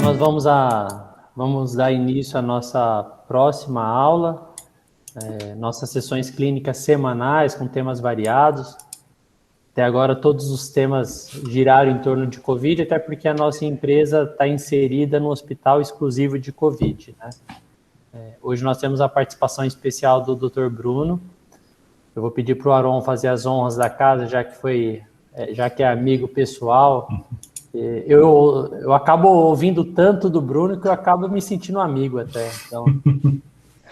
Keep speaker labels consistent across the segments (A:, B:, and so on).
A: nós vamos dar início à nossa próxima aula, nossas sessões clínicas semanais com temas variados. Até agora todos os temas giraram em torno de Covid, até porque a nossa empresa está inserida no hospital exclusivo de Covid, né? Hoje nós temos a participação especial do Dr. Bruno. Eu vou pedir para o Aron fazer as honras da casa, já que é amigo pessoal. Eu acabo ouvindo tanto do Bruno que eu acabo me sentindo amigo até. Então,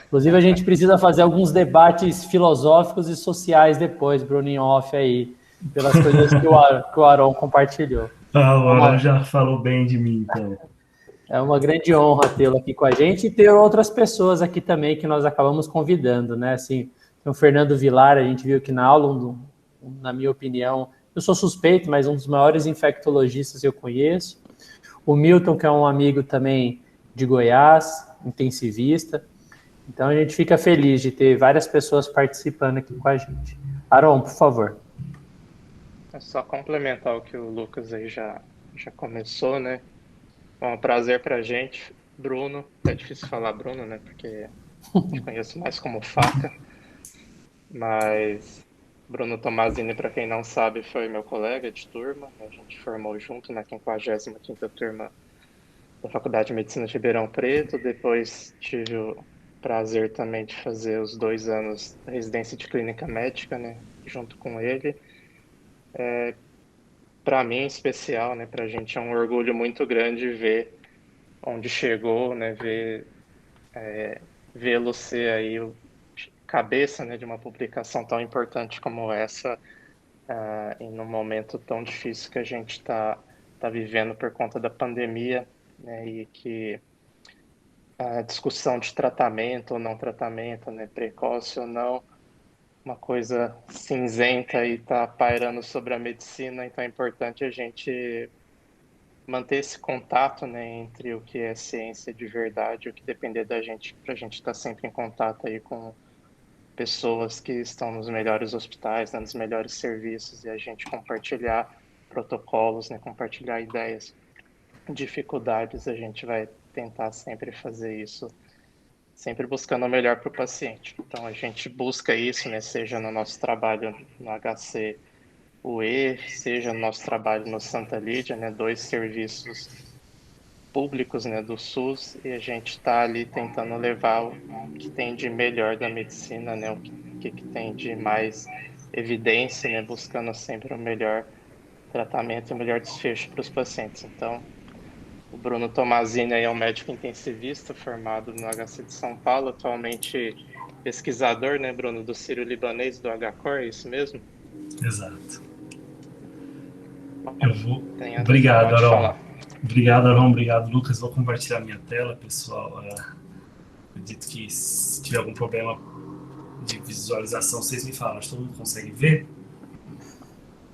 A: inclusive, a gente precisa fazer alguns debates filosóficos e sociais depois, Bruno, em off aí, pelas coisas que o Aron compartilhou.
B: O Aron já falou bem de mim, então.
A: É uma grande honra tê-lo aqui com a gente e ter outras pessoas aqui também que nós acabamos convidando, né? Assim, o Fernando Vilar, a gente viu que na aula, na minha opinião, eu sou suspeito, mas um dos maiores infectologistas eu conheço. O Milton, que é um amigo também de Goiás, intensivista. Então, a gente fica feliz de ter várias pessoas participando aqui com a gente. Aron, por favor.
C: É só complementar o que o Lucas aí já começou, né? É um prazer pra gente. Bruno, é difícil falar Bruno, né? Porque te conheço mais como Faca. Mas Bruno Tomazini, para quem não sabe, foi meu colega de turma. A gente formou junto na 55ª turma da Faculdade de Medicina de Ribeirão Preto. Depois tive o prazer também de fazer os 2 anos da residência de clínica médica, né, junto com ele. Para mim, em especial, né, para a gente é um orgulho muito grande ver onde chegou, né, vê-lo ser aí o cabeça, né, de uma publicação tão importante como essa, em um momento tão difícil que a gente está vivendo por conta da pandemia, né, e que a discussão de tratamento ou não tratamento, né, precoce ou não, uma coisa cinzenta e está pairando sobre a medicina, então é importante a gente manter esse contato, né, entre o que é ciência de verdade e o que depender da gente, para a gente estar sempre em contato aí com pessoas que estão nos melhores hospitais, né, nos melhores serviços, e a gente compartilhar protocolos, né, compartilhar ideias, dificuldades, a gente vai tentar sempre fazer isso, sempre buscando o melhor para o paciente. Então, a gente busca isso, né, seja no nosso trabalho no HC-UE, seja no nosso trabalho no Santa Lídia, né, 2 serviços públicos, né, do SUS, e a gente está ali tentando levar o que tem de melhor da medicina, né, o que tem de mais evidência, né, buscando sempre o melhor tratamento e o melhor desfecho para os pacientes. Então, o Bruno Tomazini aí é um médico intensivista formado no HC de São Paulo, atualmente pesquisador, né, Bruno, do Sírio-Libanês, do HCOR, é isso mesmo?
B: Exato.
C: Obrigado,
B: Aron. Obrigado, Aron. Obrigado, Lucas. Vou compartilhar minha tela, pessoal. Acredito que se tiver algum problema de visualização, vocês me falam. Acho que todo mundo consegue ver?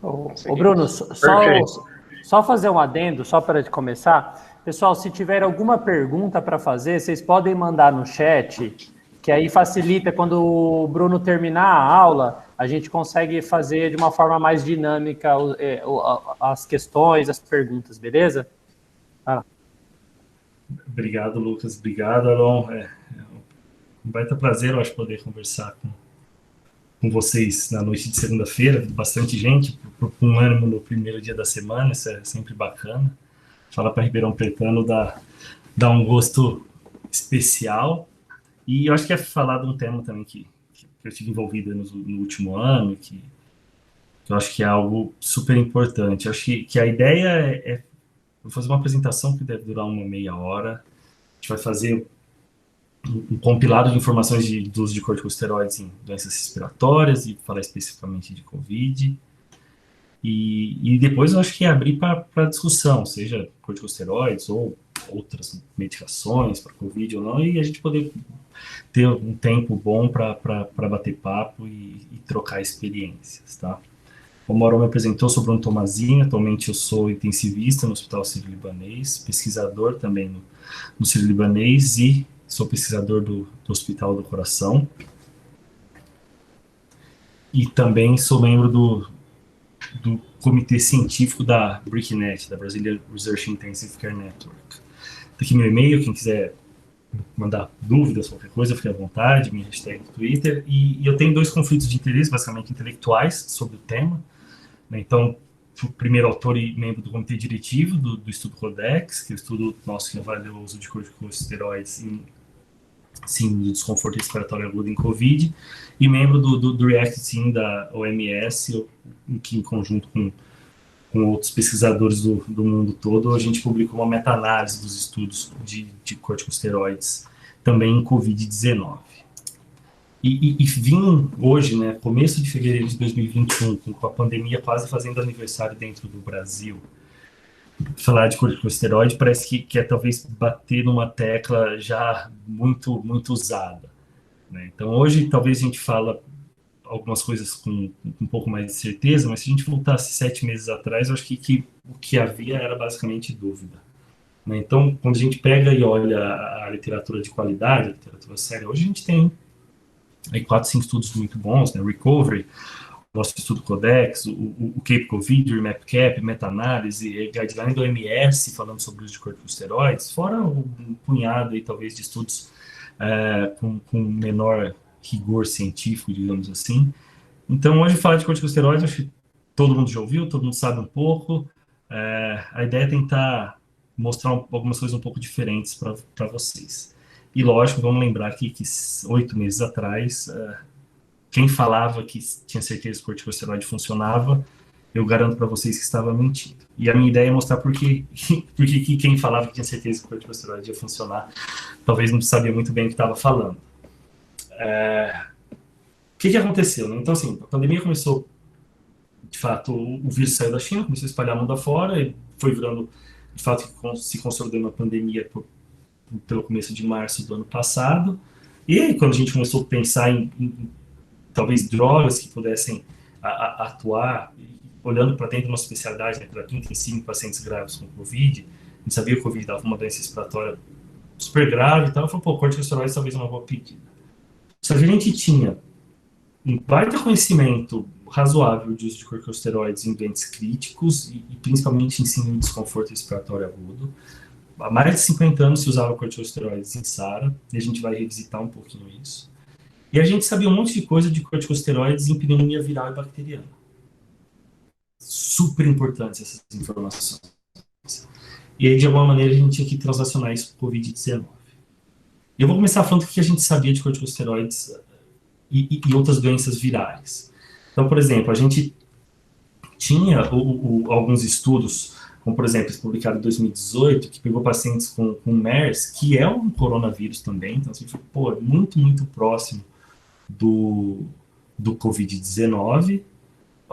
A: Ô Bruno, só fazer um adendo, só para começar. Pessoal, se tiver alguma pergunta para fazer, vocês podem mandar no chat, que aí facilita quando o Bruno terminar a aula, a gente consegue fazer de uma forma mais dinâmica as questões, as perguntas, beleza?
B: Obrigado, Lucas. Obrigado, Aron. É um baita prazer, eu acho, poder conversar com vocês na noite de segunda-feira, bastante gente, com um ânimo no primeiro dia da semana, isso é sempre bacana. Falar para Ribeirão Pretano dá um gosto especial. E eu acho que é falar de um tema também que eu tive envolvido no último ano, que eu acho que é algo super importante. Eu acho que a ideia é vou fazer uma apresentação que deve durar uma meia hora. A gente vai fazer um compilado de informações do uso de corticosteroides em doenças respiratórias e falar especificamente de Covid. E depois eu acho que é abrir para discussão, seja corticosteroides ou outras medicações para Covid ou não, e a gente poder ter um tempo bom para bater papo e trocar experiências, tá? Como o Aron me apresentou, sou Bruno Tomazini, atualmente eu sou intensivista no Hospital Sírio-Libanês, pesquisador também no Sírio-Libanês e sou pesquisador do Hospital do Coração. E também sou membro do comitê científico da BRICNET, da Brazilian Research Intensive Care Network. aqui meu e-mail, quem quiser mandar dúvidas, qualquer coisa, fique à vontade, minha hashtag no Twitter. E eu tenho 2 conflitos de interesse, basicamente intelectuais, sobre o tema. Né? Então, fui o primeiro autor e membro do comitê diretivo do estudo Codex, que é o estudo nosso que avaliou o uso de corticosteroides em síndrome de desconforto respiratório agudo em Covid, e membro do React Team da OMS, que em conjunto com outros pesquisadores do mundo todo, a gente publicou uma meta-análise dos estudos de corticosteroides também em Covid-19. E vim hoje, né, começo de fevereiro de 2021, com a pandemia quase fazendo aniversário dentro do Brasil, falar de corticosteroide parece que é talvez bater numa tecla já muito, muito usada. Né? Então hoje talvez a gente fala algumas coisas com um pouco mais de certeza, mas se a gente voltasse 7 meses atrás, eu acho que o que havia era basicamente dúvida. Né? Então, quando a gente pega e olha a literatura de qualidade, a literatura séria, hoje a gente tem aí 4, 5 estudos muito bons, né? Recovery, nosso estudo Codex, o Cape Covid, o RemapCap, meta-análise, guideline do OMS falando sobre o uso de corticosteroides, fora um punhado aí, talvez, de estudos com menor rigor científico, digamos assim. Então, hoje, falar de corticosteroides, acho que todo mundo já ouviu, todo mundo sabe um pouco. A ideia é tentar mostrar algumas coisas um pouco diferentes para vocês. E, lógico, vamos lembrar que 8 meses atrás, quem falava que tinha certeza que o corticosteroide funcionava, eu garanto para vocês que estava mentindo. E a minha ideia é mostrar por que quem falava que tinha certeza que o corticosteroide ia funcionar, talvez não sabia muito bem o que estava falando. O que aconteceu? Né? Então, assim, a pandemia começou, de fato, o vírus saiu da China, começou a espalhar mundo afora, e foi virando, de fato, se consolidou uma pandemia pelo começo de março do ano passado. E aí, quando a gente começou a pensar em talvez drogas que pudessem atuar, olhando para dentro de uma especialidade, né, terapia intensiva em pacientes graves com Covid, a gente sabia que o Covid dava uma doença respiratória super grave e tal, falou, pô, corticosteroides talvez é uma boa pedida. Só que a gente tinha um baita conhecimento razoável de uso de corticosteroides em doentes críticos e principalmente em síndrome de desconforto respiratório agudo. Há mais de 50 anos se usava corticosteroides em SARA, e a gente vai revisitar um pouquinho isso. E a gente sabia um monte de coisa de corticosteroides em pneumonia viral e bacteriana. Super importantes essas informações. E aí, de alguma maneira, a gente tinha que translacionar isso para o Covid-19. Eu vou começar falando o que a gente sabia de corticosteroides e outras doenças virais. Então, por exemplo, a gente tinha alguns estudos, como, por exemplo, esse publicado em 2018, que pegou pacientes com MERS, que é um coronavírus também, então, assim, pô, muito, muito próximo do Covid-19,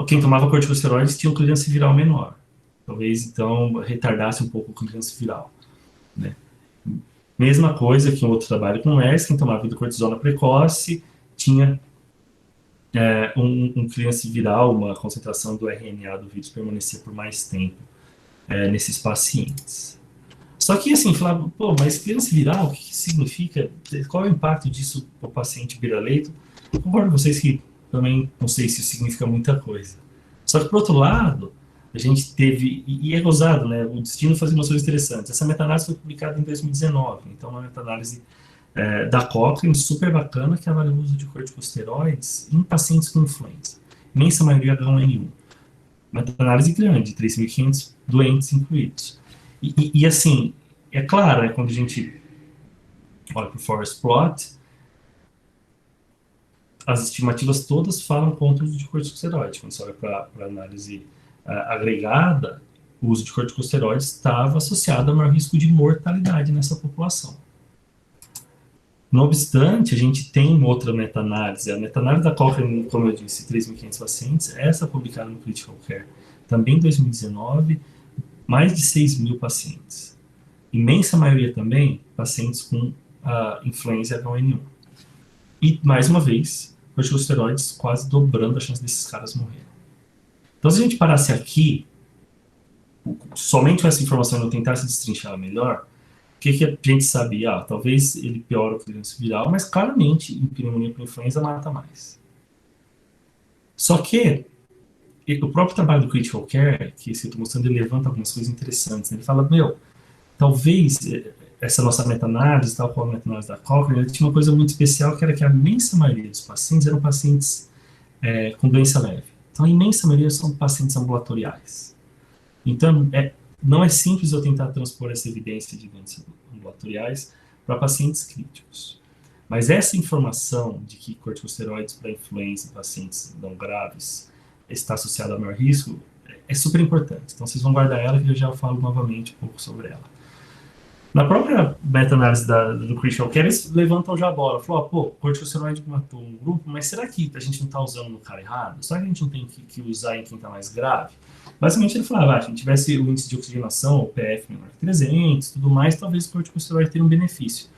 B: quem tomava corticosteroides tinha um clearance viral menor. Talvez, então, retardasse um pouco o clearance viral. Né? Mesma coisa que um outro trabalho com MERS, quem tomava hidrocortisona precoce tinha um clearance viral, uma concentração do RNA do vírus permanecer por mais tempo nesses pacientes. Só que, assim, falava, pô, mas clearance viral, o que significa? Qual é o impacto disso para o paciente beira-leito? Eu concordo com vocês que também não sei se isso significa muita coisa. Só que, por outro lado, a gente teve, e é gozado, né, o destino fazia umas coisas interessantes. Essa meta-análise foi publicada em 2019, então uma meta-análise da Cochrane, super bacana, que avalia o uso de corticosteroides em pacientes com influenza. Imensa maioria H1N1. Meta-análise grande, 3.500 doentes incluídos. E assim, é claro, né, quando a gente olha para o forest plot, as estimativas todas falam contra o uso de corticosteroide. Quando você olha para a análise agregada, o uso de corticosteroides estava associado a maior risco de mortalidade nessa população. No obstante, a gente tem outra meta-análise. A meta-análise da Cochrane, como eu disse, 3.500 pacientes, essa publicada no Critical Care, também em 2019, mais de 6.000 pacientes. Imensa maioria também, pacientes com influenza H1N1. E, mais uma vez, corticosteroides quase dobrando a chance desses caras morrerem. Então, se a gente parasse aqui, somente com essa informação e não tentasse destrinchar melhor, o que a gente sabia? Talvez ele piora o clearance viral, mas claramente, em pneumonia por influenza, mata mais. Só que o próprio trabalho do Critical Care, que eu estou mostrando, ele levanta algumas coisas interessantes. Né? Ele fala, talvez essa nossa meta-análise, tal qual a meta-análise da Cochrane, ele tinha uma coisa muito especial, que era que a imensa maioria dos pacientes eram pacientes com doença leve. Então, a imensa maioria são pacientes ambulatoriais. Então, não é simples eu tentar transpor essa evidência de doenças ambulatoriais para pacientes críticos. Mas essa informação de que corticosteroides para influenza em pacientes não graves está associada a maior risco é super importante. Então, vocês vão guardar ela, que eu já falo novamente um pouco sobre ela. Na própria meta-análise do Critical Care, eles levantam já a bola. Falam, pô, corticosteroide matou um grupo, mas será que a gente não está usando no cara errado? Será que a gente não tem que usar em quem está mais grave? Basicamente, ele falava, se a gente tivesse o índice de oxigenação, o PF menor que 300, tudo mais, talvez o corticosteroide teria um benefício.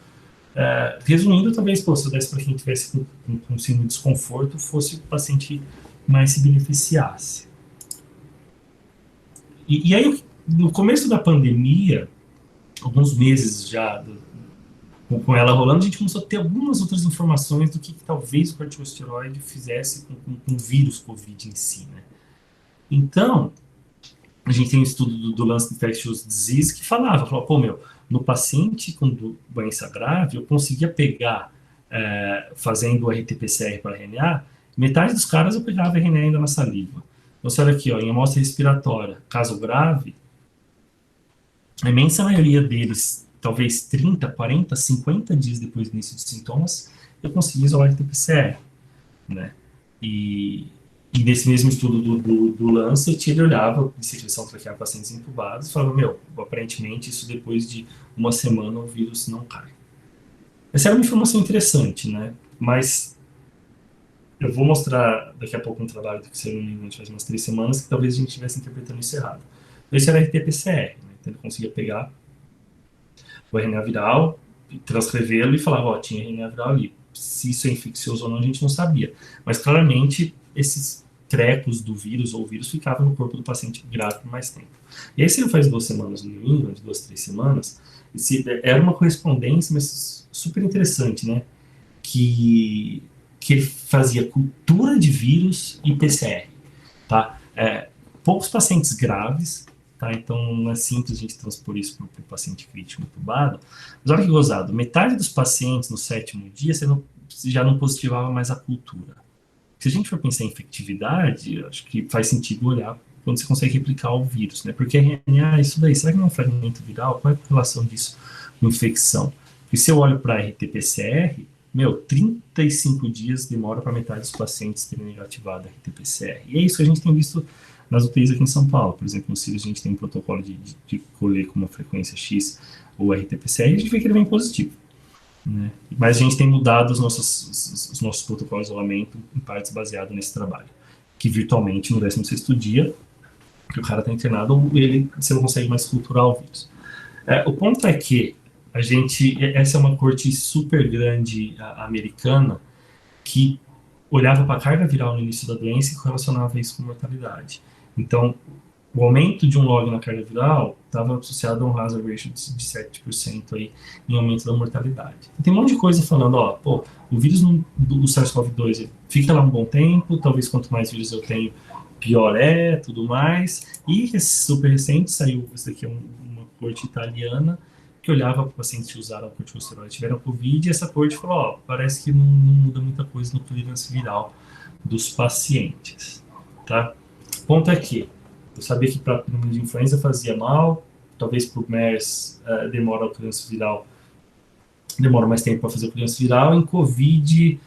B: Resumindo, talvez, se eu desse para quem tivesse com síndrome de desconforto, fosse o paciente mais se beneficiasse. E aí, no começo da pandemia, alguns meses já com ela rolando, a gente começou a ter algumas outras informações do que talvez o corticosteroide fizesse com o vírus Covid em si, né? Então, a gente tem um estudo do Lancet Infectious Disease que falava, no paciente com doença grave, eu conseguia pegar, fazendo o RT-PCR para RNA, metade dos caras eu pegava RNA ainda na saliva. Então, olha aqui, em amostra respiratória, caso grave, a imensa maioria deles, talvez 30, 40, 50 dias depois do início dos sintomas, eu consegui isolar o RT-PCR, né? E nesse mesmo estudo do Lancet, ele olhava de secreção traqueal pacientes intubados e falava, aparentemente isso depois de uma semana o vírus não cai. Essa era uma informação interessante, né? Mas eu vou mostrar daqui a pouco um trabalho que saiu no New England faz umas 3 semanas, que talvez a gente estivesse interpretando isso errado. Esse era RT-PCR, né? Então ele conseguia pegar o RNA viral, transcrevê-lo e falava, tinha RNA viral ali. Se isso é infeccioso ou não, a gente não sabia. Mas claramente, esses trecos do vírus ou o vírus ficavam no corpo do paciente grave por mais tempo. E aí, se ele faz 2 semanas no New England, 2, 3 semanas, era uma correspondência, mas super interessante, né? Que ele fazia cultura de vírus e PCR, tá? Poucos pacientes graves, tá? Então não é simples a gente transpor isso para o paciente crítico entubado. Mas olha que gozado, metade dos pacientes no 7º dia você já não positivava mais a cultura. Se a gente for pensar em efetividade, acho que faz sentido olhar quando você consegue replicar o vírus, né? Porque RNA, isso daí, será que não é um fragmento viral? Qual é a relação disso com infecção? E se eu olho para RT-PCR, 35 dias demora para metade dos pacientes terem negativado a RT-PCR. E é isso que a gente tem visto nas UTIs aqui em São Paulo. Por exemplo, no CIRS a gente tem um protocolo de colher com uma frequência X o RT-PCR e a gente vê que ele vem positivo, né? Mas a gente tem mudado os nossos protocolos de isolamento em partes baseado nesse trabalho. Que virtualmente no 16º dia, que o cara está internado, você não consegue mais culturar o vírus. O ponto é que essa é uma corte super grande americana que olhava para a carga viral no início da doença e correlacionava isso com mortalidade. Então, o aumento de um log na carga viral estava associado a um hazard ratio de 7% aí, em aumento da mortalidade. Tem um monte de coisa falando, o vírus do SARS-CoV-2 fica lá um bom tempo, talvez quanto mais vírus eu tenho, pior tudo mais. E super recente saiu, isso daqui é uma corte italiana, que olhava para pacientes que usaram corticosteroide tiveram Covid, e essa corte falou, parece que não muda muita coisa no clearance viral dos pacientes, tá? O ponto é que eu sabia que para a pneumonia de influenza fazia mal, talvez para o MERS demora o clearance viral, demora mais tempo para fazer o clearance viral, em Covid,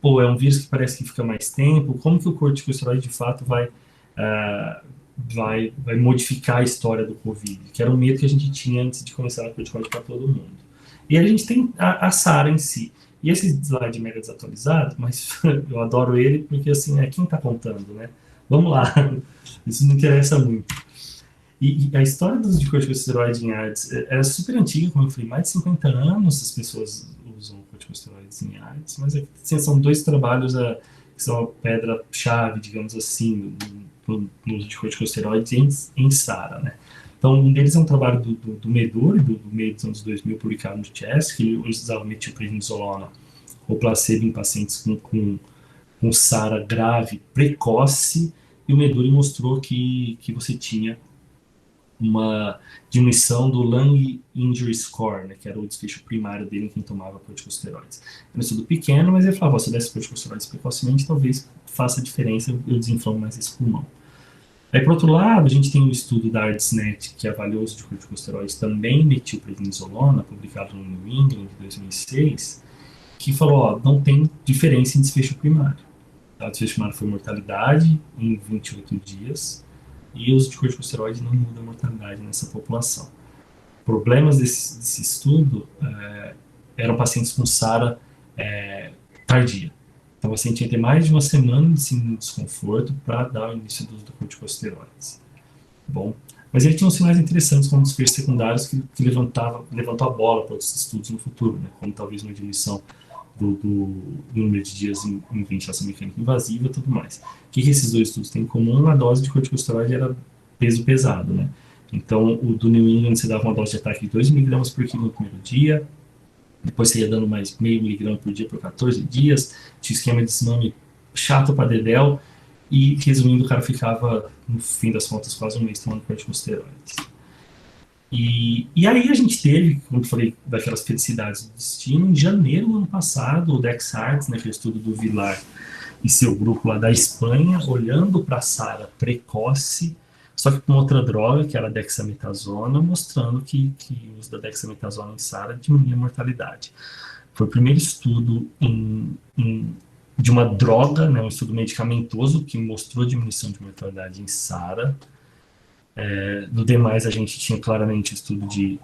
B: é um vírus que parece que fica mais tempo, como que o corticosteroide de fato vai modificar a história do Covid, que era um medo que a gente tinha antes de começar a corticoide para todo mundo. E aí a gente tem a SARA em si. E esse slide mega desatualizado, mas eu adoro ele, porque assim, quem está contando, né? Vamos lá, isso não interessa muito. E a história dos de corticosteroide em AIDS era super antiga, como eu falei, mais de 50 anos as pessoas usam corticosteroides em AIDS, mas assim, são 2 trabalhos que são a pedra-chave, digamos assim, no uso de corticosteroides em SARA, né? Então, um deles é um trabalho do Meduri, do meio dos anos 2000, publicado no Chess, que ele usava metilprednisolona ou placebo em pacientes com SARA grave precoce, e o Meduri mostrou que você tinha uma diminuição do Lung Injury Score, né, que era o desfecho primário dele em quem tomava corticosteroides. Era um estudo pequeno, mas ele falava, se eu desse corticosteroides precocemente, talvez faça diferença, eu desinflamo mais esse pulmão. Aí, por outro lado, a gente tem um estudo da ARDSNet, que avaliou o uso de corticosteroides também metilprednisolona, publicado no New England, em 2006, que falou, ó, não tem diferença em desfecho primário. Tá? O desfecho primário foi mortalidade em 28 dias, e o uso de corticosteroides não muda a mortalidade nessa população. Problemas desse estudo eram pacientes com SARA tardia. Então, o paciente ia ter mais de uma semana de desconforto para dar o início do uso de corticosteroides. Bom, mas ele tinha uns sinais interessantes, como desfechos secundários, que levantou a bola para outros estudos no futuro, né? Como talvez uma diminuição do número de dias em ventilação mecânica invasiva e tudo mais. O que esses dois estudos têm em comum? A dose de corticosteroide era peso pesado, né? Então, o do New England, você dava uma dose de ataque de 2 mg por quilo no primeiro dia, depois você ia dando mais meio miligrama por dia por 14 dias, tinha esquema de desmame chato para dedéu, e resumindo, o cara ficava, no fim das contas, quase um mês tomando corticosteroides. E aí a gente teve, como eu falei, daquelas felicidades do destino, em janeiro do ano passado, o DexArts, né, que é o estudo do Vilar e seu grupo lá da Espanha, olhando para a SARA precoce, só que com outra droga, que era a dexametasona, mostrando que o uso da dexametasona em SARA diminuía a mortalidade. Foi o primeiro estudo de uma droga, né, um estudo medicamentoso, que mostrou diminuição de mortalidade em SARA. No demais, a gente tinha claramente estudo de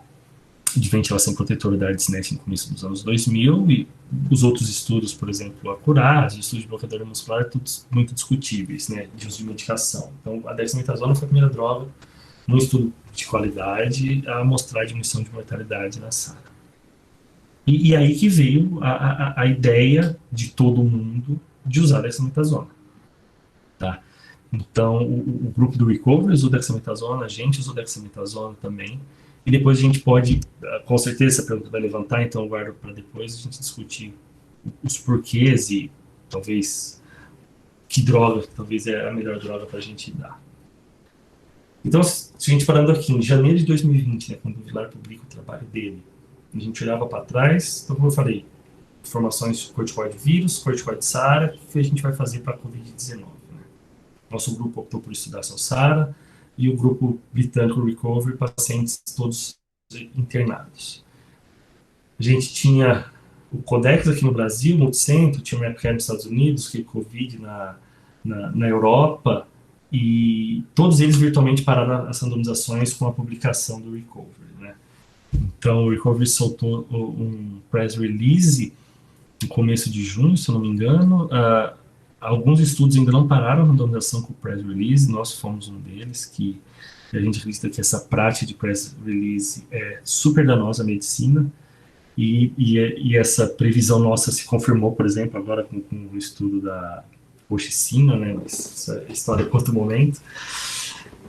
B: ventilação protetora da ARDSNet no começo dos anos 2000, e os outros estudos, por exemplo, a Curaz, o estudo de bloqueador muscular, todos muito discutíveis, né, de uso de medicação. Então, a dexametasona foi a primeira droga, num estudo de qualidade, a mostrar a diminuição de mortalidade na SARA. E aí que veio a ideia de todo mundo de usar a dexametasona. Tá? Então, o grupo do Recovery usou dexametasona, a gente usou dexametasona também, e depois a gente pode, com certeza, essa pergunta vai levantar, então eu guardo para depois a gente discutir os porquês e talvez que droga talvez é a melhor droga para a gente dar. Então, se a gente parando aqui, em janeiro de 2020, né, quando o Vilar publica o trabalho dele, a gente olhava para trás, então, como eu falei, informações de corticoide vírus, corticoide SARA, o que a gente vai fazer para a Covid-19? Né? Nosso grupo optou por estudar só SARA, e o grupo britânico Recovery, pacientes todos internados. A gente tinha o Codex aqui no Brasil, Multicentro, tinha o Medicare nos Estados Unidos, que é Covid na Europa, e todos eles virtualmente pararam as randomizações com a publicação do Recovery. Né? Então, o Recovery soltou um press release no começo de junho, se eu não me engano. Alguns estudos ainda não pararam a randomização com o press release, nós fomos um deles, que a gente acredita que essa prática de press release é super danosa à medicina, e essa previsão nossa se confirmou, por exemplo, agora com o estudo da Oxicina, né, essa história por outro momento,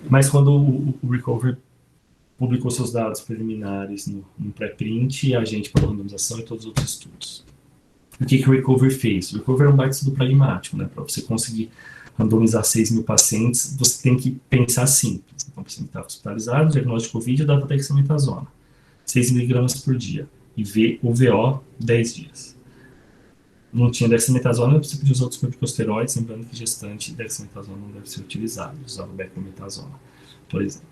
B: mas quando o Recovery publicou seus dados preliminares no pré-print, a gente parou a randomização e todos os outros estudos. O que o Recovery fez? O Recovery é um baita estudo pragmático, né? Para você conseguir randomizar 6 mil pacientes, você tem que pensar simples. Então, o paciente está hospitalizado, diagnóstico de Covid, eu dava dexametasona, 6 mg por dia, e VO 10 dias. Não tinha dexametasona, você podia usar outros corticosteroides, lembrando que gestante dexametasona não deve ser utilizado, usava becometasona, por exemplo.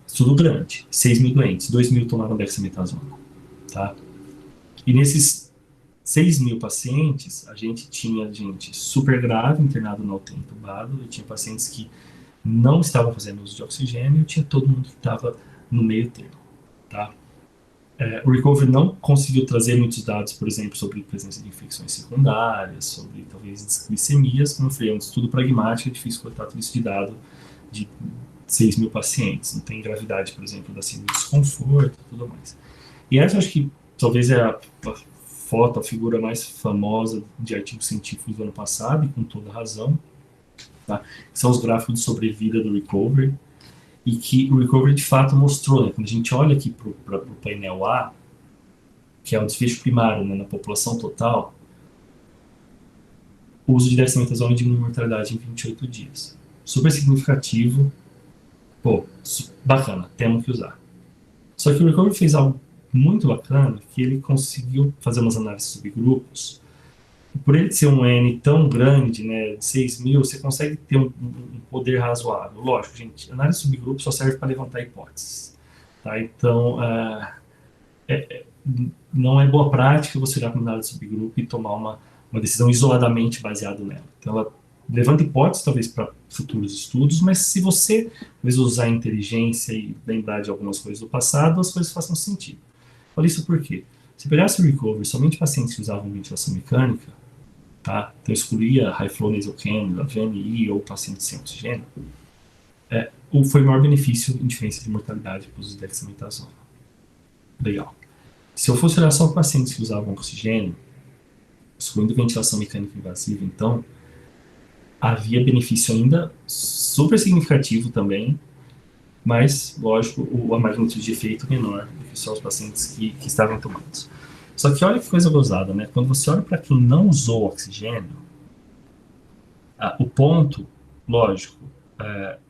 B: Estudo grande, 6 mil doentes, 2 mil tomaram dexametasona, tá? E nesses 6 mil pacientes, a gente tinha gente super grave, internado na UTI entubado, e tinha pacientes que não estavam fazendo uso de oxigênio, e tinha todo mundo que estava no meio termo. Tá? O Recovery não conseguiu trazer muitos dados, por exemplo, sobre presença de infecções secundárias, sobre talvez desglicemias, como eu falei, é um estudo pragmático, é difícil coletar tudo isso de dado de 6 mil pacientes. Não tem gravidade, por exemplo, da síndrome de desconforto e tudo mais. E essa, eu acho que talvez é a foto, a figura mais famosa de artigos científicos do ano passado, e com toda razão, tá? São os gráficos de sobrevida do Recovery, e que o Recovery de fato mostrou, né? Quando a gente olha aqui para o painel A, que é o desfecho primário, né, na população total, o uso de dexametasona diminui a mortalidade em 28 dias. Super significativo, Pô, bacana, temos que usar. Só que o Recovery fez algo muito bacana, que ele conseguiu fazer umas análises de subgrupos. E por ele ser um N tão grande, né, de 6.000, você consegue ter um poder razoável. Lógico, gente, análise de subgrupos só serve para levantar hipóteses. Tá? Então, não é boa prática você olhar para uma análise de subgrupo e tomar uma decisão isoladamente baseada nela. Então, ela levanta hipóteses, talvez, para futuros estudos, mas se você talvez usar a inteligência e lembrar de algumas coisas do passado, as coisas façam sentido. Olha isso por quê? Se pegasse o Recovery somente pacientes que usavam ventilação mecânica, tá? Então excluía High Flow Nasal Cannula, VMI ou pacientes sem oxigênio, foi o maior benefício em diferença de mortalidade para o uso de dexametasona. Legal. Se eu fosse olhar só pacientes que usavam oxigênio, excluindo ventilação mecânica invasiva, então, havia benefício ainda super significativo também, mas, lógico, a magnitude de efeito menor do que só os pacientes que estavam tomados. Só que olha que coisa gozada, né? Quando você olha para quem não usou oxigênio, o ponto, lógico,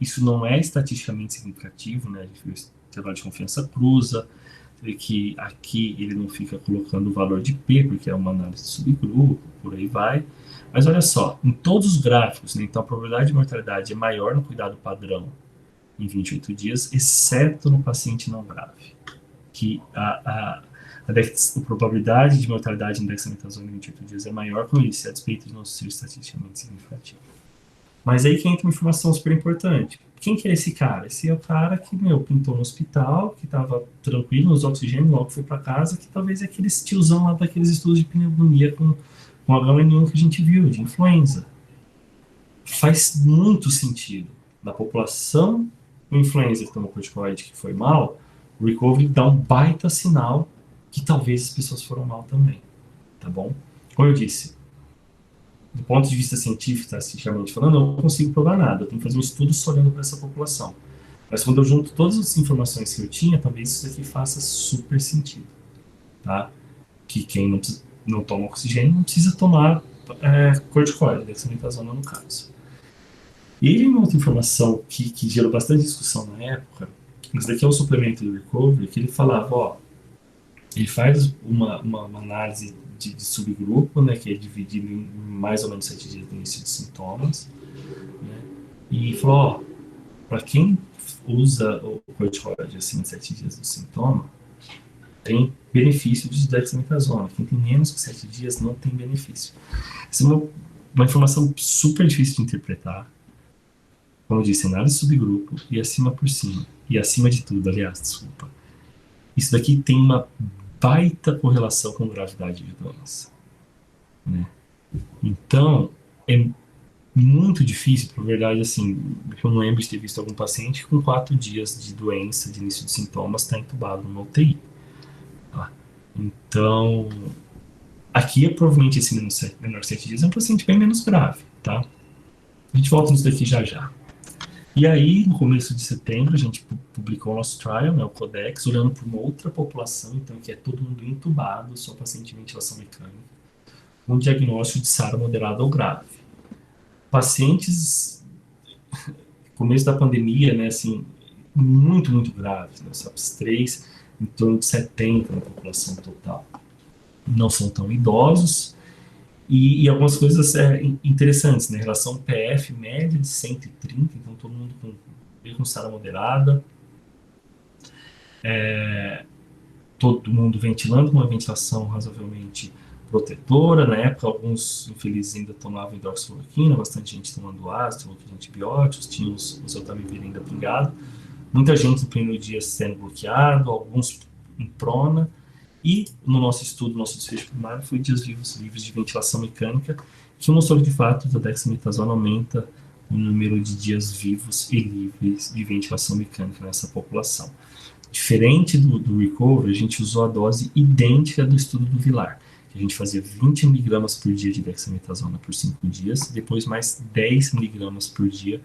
B: isso não é estatisticamente significativo, né? A gente viu o intervalo de confiança cruza, que aqui ele não fica colocando o valor de P, porque é uma análise de subgrupo, por aí vai. Mas olha só, em todos os gráficos, né, então a probabilidade de mortalidade é maior no cuidado padrão em 28 dias, exceto no paciente não grave, que a probabilidade de mortalidade em dexametasona em 28 dias é maior com isso, a despeito de não ser estatisticamente significativo. Mas aí que entra uma informação super importante. Quem que é esse cara? Esse é o cara que, pintou no hospital, que estava tranquilo, usou oxigênio, logo foi para casa, que talvez é aquele tiozão lá daqueles estudos de pneumonia com H1N1 que a gente viu, de influenza. Faz muito sentido. Na população com influenza que tomou corticoide que foi mal, o recovery dá um baita sinal que talvez as pessoas foram mal também, tá bom? Como eu disse, do ponto de vista científico, estatisticamente falando, eu não consigo provar nada, eu tenho que fazer um estudo só olhando para essa população. Mas quando eu junto todas as informações que eu tinha, talvez isso aqui faça super sentido, tá? Que quem não toma oxigênio não precisa tomar corticoide, dexametasona no caso. E aí uma outra informação que gerou bastante discussão na época, isso daqui é um suplemento do Recovery, que ele falava, ele faz uma análise de subgrupo, né, que é dividido em mais ou menos 7 dias do início de sintomas, né, e falou, para quem usa o corticoide acima de 7 dias do sintoma, tem benefício de dexametasona. Quem tem menos que 7 dias não tem benefício. Essa é uma informação super difícil de interpretar. Como eu disse, análise de subgrupo e acima por cima. E acima de tudo, aliás, desculpa. Isso daqui tem uma baita correlação com gravidade de doença, né? Então, é muito difícil, por verdade, assim, eu não lembro de ter visto algum paciente com 4 dias de doença, de início de sintomas, está entubado numa UTI. Tá? Então, aqui, provavelmente, esse menor 7 dias é um paciente bem menos grave, tá? A gente volta nisso daqui já já. E aí, no começo de setembro, a gente publicou o nosso trial, né, o Codex, olhando para uma outra população, então, que é todo mundo entubado, só paciente de ventilação mecânica, com diagnóstico de SARA moderado ou grave. Pacientes, começo da pandemia, né, assim, muito, muito graves, né, SAPS-3, em torno de 70 na população total. Não são tão idosos, e algumas coisas interessantes, né? Relação PF média de 130, então todo mundo com SARA moderada, todo mundo ventilando com uma ventilação razoavelmente protetora. Na época, alguns infelizes ainda tomavam hidroxicloroquina, bastante gente tomando ácido, antibióticos, tinha os oseltamivir ainda pingado, muita gente no primeiro dia sendo bloqueado, alguns em prona. E no nosso estudo, nosso desfecho primário foi dias vivos livres de ventilação mecânica, que mostrou que, de fato, a dexametasona aumenta o número de dias vivos e livres de ventilação mecânica nessa população. Diferente do Recovery, a gente usou a dose idêntica do estudo do Vilar, que a gente fazia 20 mg por dia de dexametasona por 5 dias, depois mais 10 mg por dia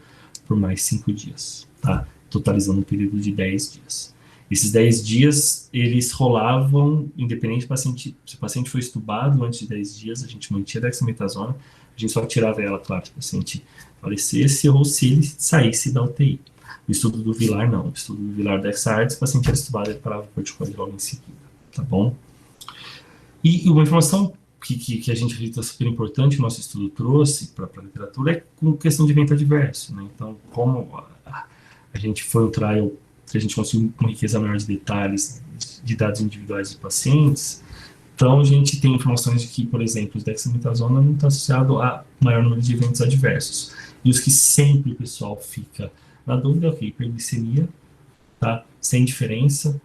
B: por mais 5 dias, tá? Totalizando um período de 10 dias. Esses 10 dias, eles rolavam, independente do paciente, se o paciente foi estubado antes de 10 dias, a gente mantinha a dexametasona, a gente só tirava ela, claro, se o paciente falecesse ou se ele saísse da UTI. O estudo do Vilar, não. O estudo do Vilar da XARTS, o paciente era estudado e parava o corticoide logo em seguida, tá bom? E uma informação que a gente acredita super importante, que o nosso estudo trouxe para a literatura, é com questão de evento adverso, né? Então, como a gente foi um trial que a gente conseguiu uma riqueza maior de detalhes de dados individuais dos pacientes, então a gente tem informações de que, por exemplo, o dexametasona não está associado a maior número de eventos adversos. E os que sempre o pessoal fica na dúvida, ok, hiperglicemia, tá? Sem diferença.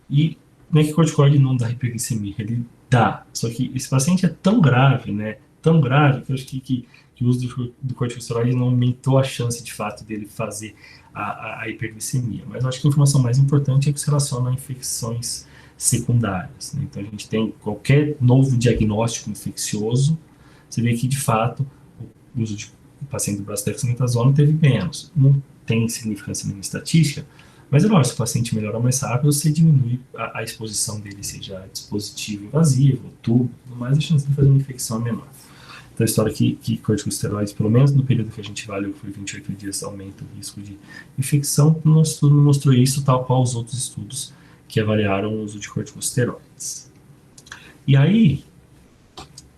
B: E não é que o corticoide não dá hiperglicemia, ele dá. Só que esse paciente é tão grave, né? Tão grave, que eu acho que o uso do corticosteroide não aumentou a chance, de fato, dele fazer a hiperglicemia. Mas eu acho que a informação mais importante é que se relaciona a infecções secundárias, né? Então, a gente tem qualquer novo diagnóstico infeccioso, você vê que, de fato, o uso de paciente do braço dexametasona teve menos. Não tem significância nenhuma estatística, mas é lógico, se o paciente melhora mais rápido, você diminui a exposição dele, seja dispositivo invasivo, tubo, tudo mais, a chance de fazer uma infecção é menor. Então, a história que corticosteroides, pelo menos no período que a gente avaliou, que foi 28 dias, aumenta o risco de infecção. O nosso estudo mostrou isso, tal qual os outros estudos que avaliaram o uso de corticosteroides. E aí,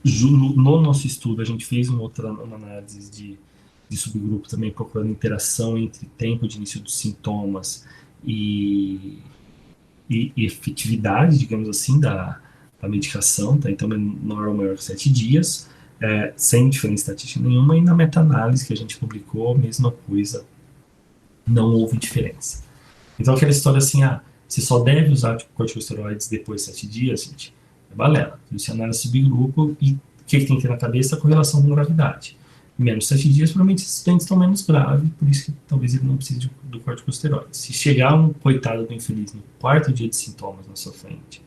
B: no nosso estudo, a gente fez uma análise de subgrupo também, procurando interação entre tempo de início dos sintomas e efetividade, digamos assim, da medicação, tá? Então, menor ou maior que 7 dias, sem diferença estatística nenhuma, e na meta-análise que a gente publicou, a mesma coisa, não houve diferença. Então, aquela história assim, você só deve usar corticosteroides depois de 7 dias, gente, é balela. Você analisa subgrupo e o que tem que ter na cabeça? A correlação com gravidade. Menos 7 dias, provavelmente esses doentes estão menos graves, por isso que talvez ele não precise do corticosteroide. Se chegar um coitado do infeliz no 4º dia de sintomas na sua frente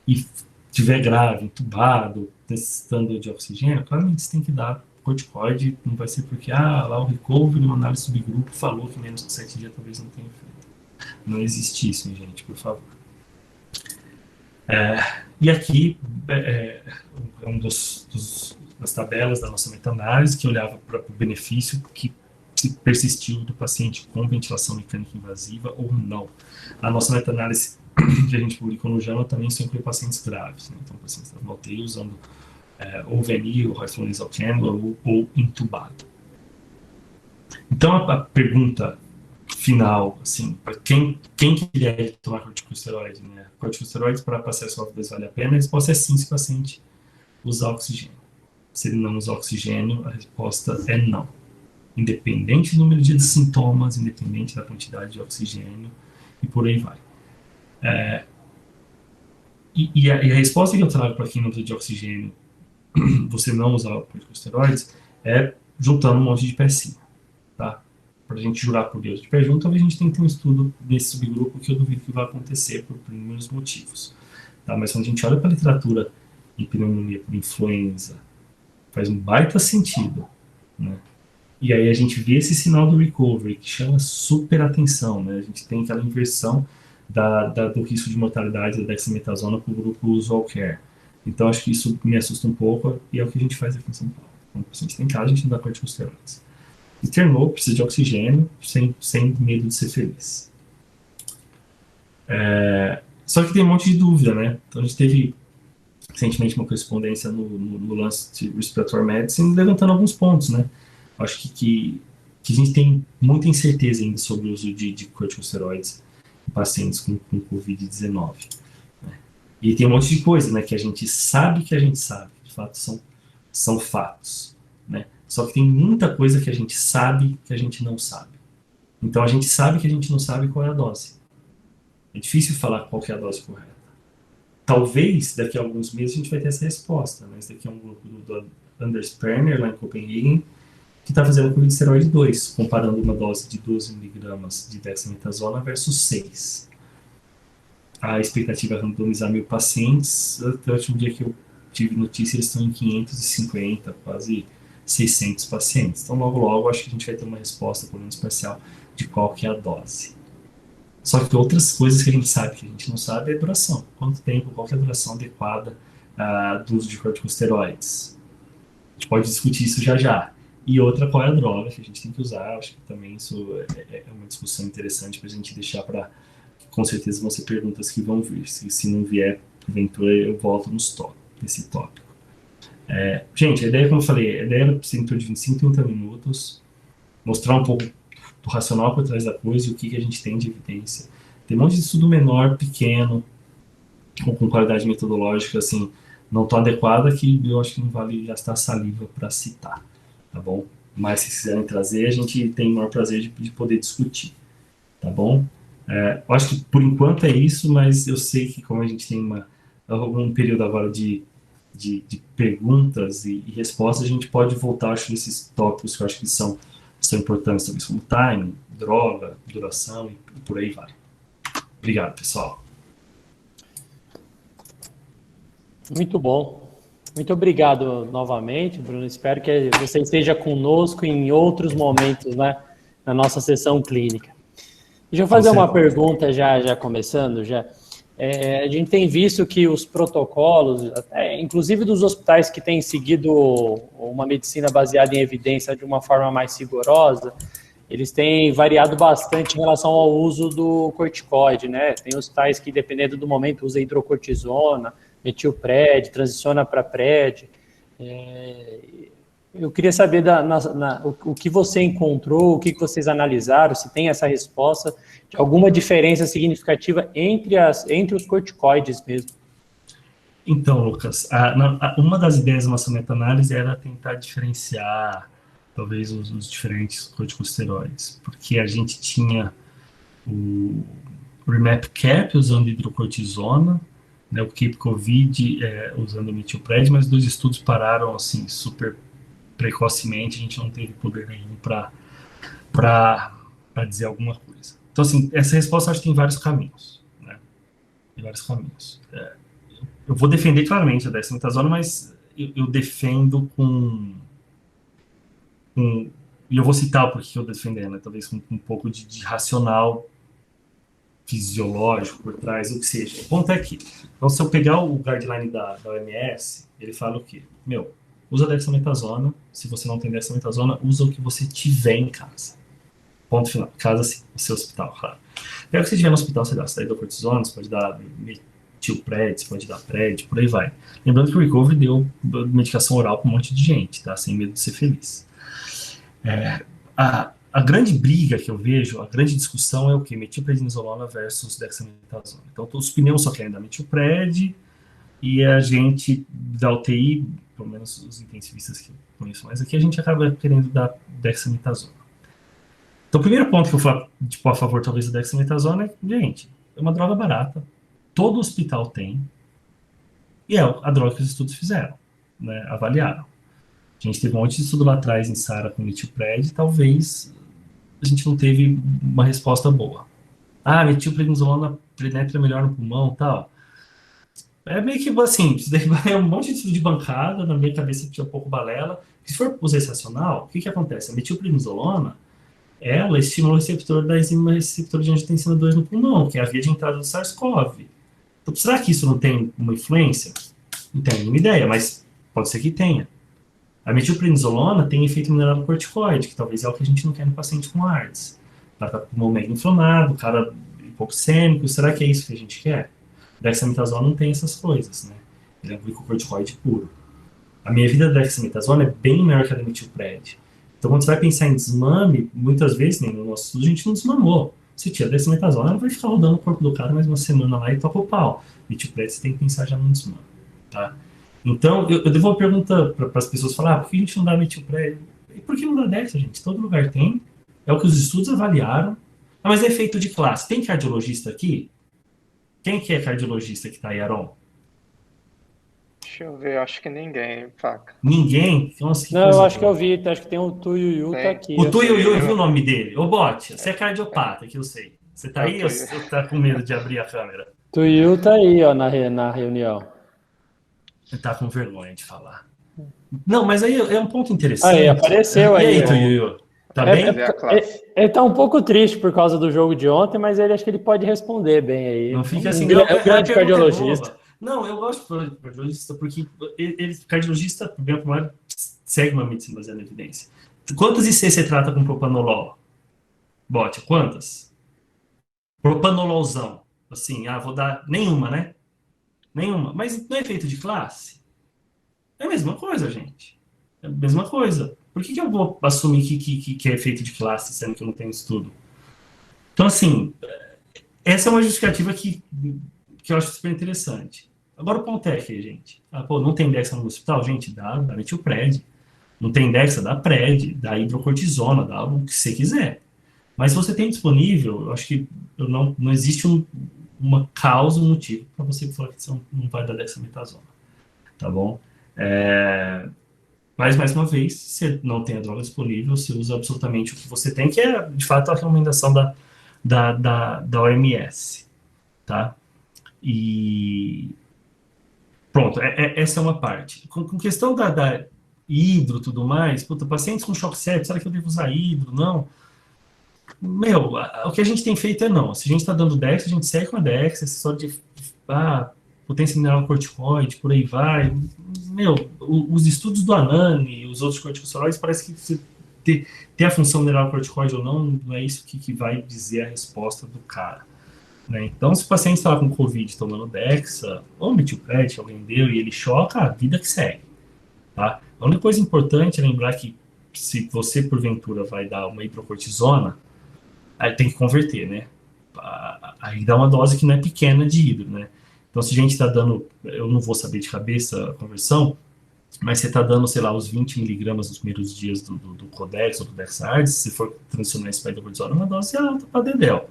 B: e estiver grave, entubado, necessitando de oxigênio, claramente você tem que dar corticoide, não vai ser porque, lá o recovery, uma análise subgrupo, falou que menos de 7 dias talvez não tenha efeito. Não existe isso, hein, gente, por favor. E aqui é um das tabelas da nossa meta-análise que olhava para o benefício que persistiu do paciente com ventilação mecânica invasiva ou não. A nossa meta-análise que a gente publicou no JAMA também só inclui pacientes graves, né? Então, pacientes da UTI usando ou VNI, ou High-Flow Cannula, ou intubado. Então, a pergunta final, assim, para quem que deve tomar corticosteroide, né? Corticosteroides para acesso ao vale a pena? A resposta é sim, se o paciente usar oxigênio. Se ele não usar oxigênio, a resposta é não. Independente do número de sintomas, independente da quantidade de oxigênio, e por aí vai. E a resposta que eu trago para quem não precisa de oxigênio, você não usar corticosteroides, é juntando um monte de pecinha, tá? Para a gente jurar por Deus de pé junto, talvez a gente tenha que ter um estudo desse subgrupo, que eu duvido que vai acontecer por inúmeros motivos, tá? Mas quando a gente olha para a literatura em pneumonia por influenza, faz um baita sentido, né? E aí a gente vê esse sinal do recovery, que chama super atenção, né? A gente tem aquela inversão do risco de mortalidade da dexametasona para o grupo usual care. Então, acho que isso me assusta um pouco, e é o que a gente faz aqui em São Paulo. Quando o paciente tem casa, a gente não dá corticosteroides. Internou, precisa de oxigênio, sem medo de ser feliz. Só que tem um monte de dúvida, né? Então, a gente teve recentemente uma correspondência no Lancet Respiratory Medicine, levantando alguns pontos, né? Acho que a gente tem muita incerteza ainda sobre o uso de corticosteroides em pacientes com Covid-19. Né? E tem um monte de coisa, né, que a gente sabe, que de fato são fatos. Né? Só que tem muita coisa que a gente sabe que a gente não sabe. Então a gente sabe que a gente não sabe qual é a dose. É difícil falar qual que é a dose correta. Talvez daqui a alguns meses a gente vai ter essa resposta, mas daqui a um grupo do Anders Perner, lá em Copenhagen, que está fazendo corticosteroide 2, comparando uma dose de 12 mg de dexametasona versus 6. A expectativa é randomizar 1.000 pacientes. Até o último dia que eu tive notícia, eles estão em 550, quase 600 pacientes. Então, logo, acho que a gente vai ter uma resposta, pelo menos parcial, de qual que é a dose. Só que outras coisas que a gente sabe que a gente não sabe é a duração. Quanto tempo, qual que é a duração adequada do uso de corticosteroides. A gente pode discutir isso já. E outra, qual é a droga que a gente tem que usar. Acho que também isso é uma discussão interessante para a gente deixar para... Com certeza vão ser perguntas que vão vir. Se não vier, porventura, eu volto nesse tópico. Gente, a ideia, como eu falei, a ideia era ser em torno de 25, 30 minutos, mostrar um pouco do racional por trás da coisa e o que a gente tem de evidência. Tem um monte de estudo menor, pequeno, com qualidade metodológica, assim, não tão adequada, que eu acho que não vale gastar saliva para citar, tá bom? Mas se quiserem trazer, a gente tem o maior prazer de poder discutir, tá bom? Eu acho que por enquanto é isso, mas eu sei que como a gente tem um período agora de perguntas e respostas, a gente pode voltar, acho, nesses tópicos que eu acho que são importantes, talvez como time, droga, duração e por aí vai. Obrigado, pessoal.
A: Muito bom. Muito obrigado novamente, Bruno. Espero que você esteja conosco em outros momentos, né, na nossa sessão clínica. Deixa eu fazer uma pergunta já começando. A gente tem visto que os protocolos, inclusive dos hospitais que têm seguido uma medicina baseada em evidência de uma forma mais rigorosa, eles têm variado bastante em relação ao uso do corticoide, né? Tem hospitais que, dependendo do momento, usa hidrocortisona, metilpred, transiciona para pred. Eu queria saber o que você encontrou, o que vocês analisaram, se tem essa resposta de alguma diferença significativa entre os corticoides mesmo.
B: Então, Lucas, uma das ideias da nossa meta-análise era tentar diferenciar, talvez, os diferentes corticosteroides, porque a gente tinha o Remap-Cap usando hidrocortisona, né, o Cape-Covid usando metilpred, mas 2 estudos pararam assim, super precocemente, a gente não teve poder nenhum para dizer alguma coisa. Então, assim, essa resposta acho que tem vários caminhos, né? Tem vários caminhos. Eu vou defender claramente a dexametasona, mas eu defendo e eu vou citar o porquê eu defendo, né? Talvez com um pouco de racional fisiológico por trás, o que seja. O ponto é que, então, se eu pegar o guideline da OMS, ele fala o quê? Usa dexametasona. Se você não tem dexametasona, usa o que você tiver em casa. Ponto final. Casa, sim. No seu hospital, claro. Pega o que você tiver no hospital, você dá hidrocortisona, você pode dar metilpred, você pode dar pred, por aí vai. Lembrando que o Recovery deu medicação oral para um monte de gente, tá? Sem medo de ser feliz. A grande briga que eu vejo, a grande discussão é o quê? Metilprednisolona versus dexametasona. Então, os pneus só querem dar metilpred, e a gente da UTI, pelo menos os intensivistas que eu conheço mais aqui, a gente acaba querendo dar dexametasona. Então, o primeiro ponto que eu falo, a favor talvez da dexametasona é, gente, é uma droga barata, todo hospital tem, e é a droga que os estudos fizeram, né, avaliaram. A gente teve um monte de estudo lá atrás em SARA com metilpred, e talvez a gente não teve uma resposta boa. Metilprednisolona penetra melhor no pulmão e tal. É meio que assim, é um monte de estudo de bancada, na minha cabeça tinha um pouco balela. Se for usar esse racional, o que acontece? A metilprednisolona, ela estimula o receptor da enzima receptor de angiotensina 2 no pulmão, que é a via de entrada do SARS-CoV. Então, será que isso não tem uma influência? Não tenho nenhuma ideia, mas pode ser que tenha. A metilprednisolona tem efeito mineralocorticoide, que talvez é o que a gente não quer no paciente com ARDS. Ela está com o pulmão mega inflamado, o cara hipoxêmico, será que é isso que a gente quer? Dexametasona não tem essas coisas, né? Ele é um glicocorticoide puro. A minha vida da dexametasona é bem maior que a da metilpred. Então, quando você vai pensar em desmame, muitas vezes, no nosso estudo, a gente não desmamou. Se tira dexametasona, ela vai ficar rodando o corpo do cara mais uma semana lá e toca o pau. Metilpred, você tem que pensar já no desmame, tá? Então, eu devo uma pergunta para as pessoas falar, por que a gente não dá metilpred? E por que não dá dexa, gente? Todo lugar tem. É o que os estudos avaliaram. Mas é efeito de classe. Tem cardiologista aqui? Quem que é cardiologista que tá aí, Aron?
C: Deixa eu ver, acho que ninguém, Faca.
B: Ninguém? Nossa, que
A: não,
B: coisa
A: eu acho
B: boa.
A: que eu vi, acho que tem o Tuiuiu, tá aqui.
B: O Tuiuiu, eu vi o nome dele. Ô, Bote, você é cardiopata, que eu sei. Você tá aí ou você tá com medo de abrir a câmera?
A: Tuiuiu tá aí, ó, na reunião.
B: Ele tá com vergonha de falar. Não, mas aí é um ponto interessante.
A: Aí, apareceu aí.
B: E aí, Tuiuiu? Tá bem?
A: Ele tá um pouco triste por causa do jogo de ontem, mas ele acho que ele pode responder bem aí.
B: Não fica assim,
A: não. É um grande cardiologista.
B: Não, eu gosto de cardiologista porque ele cardiologista, segue uma medicina baseada na evidência. Quantas IC você trata com propanolol? Bote, quantas? Propanololzão. Assim, vou dar nenhuma, né? Nenhuma. Mas não é efeito de classe? É a mesma coisa, gente. É a mesma coisa. Por que eu vou assumir que é efeito de classe, sendo que eu não tenho estudo? Então, assim, essa é uma justificativa que eu acho super interessante. Agora o ponto é aqui, gente. Não tem Dexa no hospital? Gente, dá metilpred. Não tem Dexa, dá pred, dá hidrocortisona, dá o que você quiser. Mas se você tem disponível, eu acho que não existe uma causa, um motivo para você falar que você não vai dar dexametasona. Tá bom? Mas, mais uma vez, se não tem a droga disponível, você usa absolutamente o que você tem, que é, de fato, a recomendação da OMS. Tá? E pronto, essa é uma parte. Com questão da hidro e tudo mais, pacientes com choque séptico, será que eu devo usar hidro? Não. O que a gente tem feito é não. Se a gente está dando Dex, a gente segue com a Dex, essa história de potência mineral corticoide, por aí vai. Os estudos do Anani e os outros corticosteroides parece que ter a função mineral corticoide ou não é isso que vai dizer a resposta do cara. Né? Então, se o paciente está com Covid tomando Dexa, ou metilpred, alguém deu e ele choca, a vida que segue. Tá? A única coisa importante é lembrar que se você, porventura, vai dar uma hidrocortisona, aí tem que converter, né? Aí dá uma dose que não é pequena de hidro, né? Então, se a gente está dando, eu não vou saber de cabeça a conversão, mas você está dando, sei lá, os 20 miligramas nos primeiros dias do Codex ou do Dexards, se for transicionar isso para hidrocortisona, é uma dose alta para dedéu.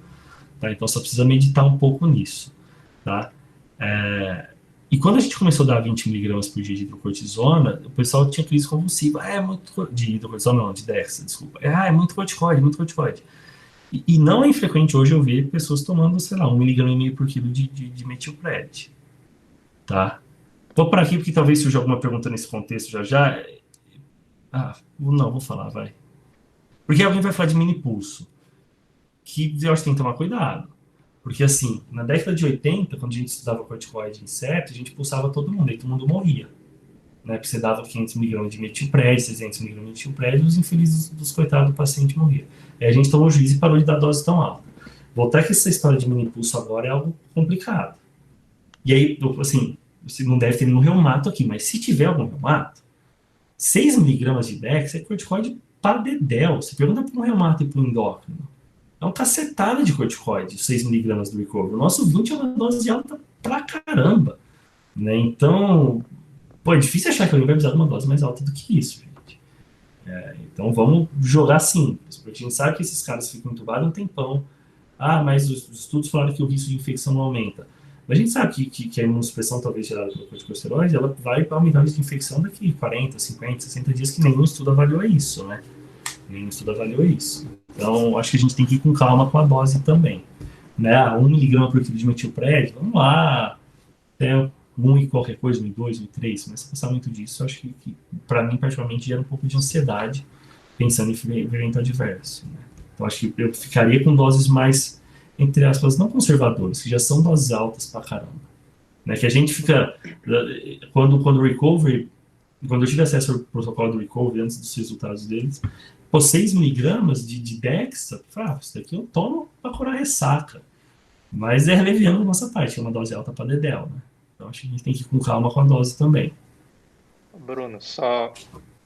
B: Tá? Então, só precisa meditar um pouco nisso. Tá? E quando a gente começou a dar 20 miligramas por dia de hidrocortisona, o pessoal tinha crise convulsiva. É muito... De hidrocortisona não, de Dexa, desculpa. É muito corticoide, muito corticoide. E não é infrequente hoje eu ver pessoas tomando, sei lá, 1,5 mg por quilo de metilpred. Tá? Vou para aqui porque talvez surja alguma pergunta nesse contexto já. Não, vou falar, vai. Porque alguém vai falar de mini pulso. Que eu acho que tem que tomar cuidado. Porque, assim, na década de 80, quando a gente estudava corticoide em septo, a gente pulsava todo mundo, e todo mundo morria. Né? Porque você dava 500 mg de metilpred, 600 mg de metilpred, e os infelizes dos coitados do paciente morriam. Aí a gente tomou juízo e parou de dar dose tão alta. Voltar que essa história de mini pulso agora é algo complicado. E aí, assim, você não deve ter nenhum reumato aqui, mas se tiver algum reumato, 6 mg de Dex é corticoide para dedéu. Você pergunta para um reumato e para um endócrino. É uma cacetada de corticoide, 6 mg do Recover. O nosso 20 é uma dose alta pra caramba. Né? Então, é difícil achar que alguém vai precisar de uma dose mais alta do que isso, gente. Então, vamos jogar simples. Porque a gente sabe que esses caras ficam entubados um tempão. Mas os estudos falaram que o risco de infecção não aumenta. Mas a gente sabe que a imunossupressão, talvez gerada pelo corticosteroide, ela vai aumentar o risco de infecção daqui 40, 50, 60 dias, que nenhum estudo avaliou isso, né? Nenhum estudo avaliou isso. Então, acho que a gente tem que ir com calma com a dose também. Né? 1 mg por quilo de metilpred, vamos lá, até 1 e qualquer coisa, 1,2, 1,3, mas se passar muito disso, acho que para mim, particularmente, gera um pouco de ansiedade, pensando em evento adverso. Né? Então, acho que eu ficaria com doses mais, entre aspas, não conservadoras, que já são doses altas pra caramba. Né? Que a gente fica, quando o Recovery, quando eu tive acesso ao protocolo do Recovery, antes dos resultados deles, 6 miligramas de Dexa, isso daqui eu tomo para curar ressaca. Mas é leviano da nossa parte, é uma dose alta para dedéu, né? Então acho que a gente tem que ir com calma com a dose também.
C: Bruno, só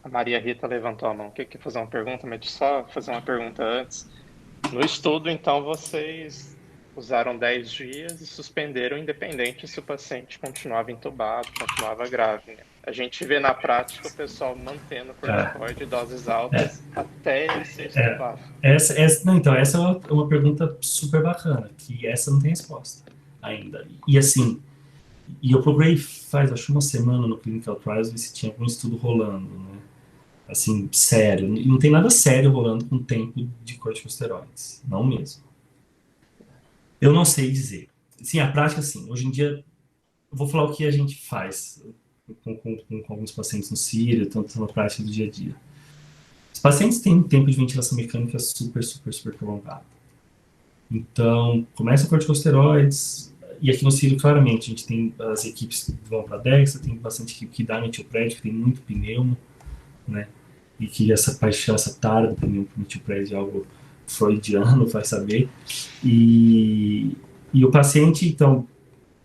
C: a Maria Rita levantou a mão. Quer fazer uma pergunta, mas só fazer uma pergunta antes. No estudo, então, vocês usaram 10 dias e suspenderam, independente se o paciente continuava entubado, continuava grave, né? A gente vê na prática o pessoal mantendo corticoide de doses altas até ele ser estubado.
B: Essa é uma pergunta super bacana, que essa não tem resposta ainda. E assim, eu procurei acho uma semana no Clinical Trials ver se tinha algum estudo rolando, né? Assim, sério. E não tem nada sério rolando com o tempo de corticosteroides. Não mesmo. Eu não sei dizer. Sim, a prática, sim. Hoje em dia, eu vou falar o que a gente faz com alguns pacientes no Sírio, tanto na prática do dia a dia. Os pacientes têm um tempo de ventilação mecânica super, super, super prolongado. Então, começa com corticosteroides, e aqui no Sírio, claramente, a gente tem as equipes que vão para a Dexa, tem bastante equipe que dá metilpred, que tem muito pneumo, né? e que essa paixão, essa tara do caminho permitiu para ele de algo freudiano, vai saber. E o paciente, então,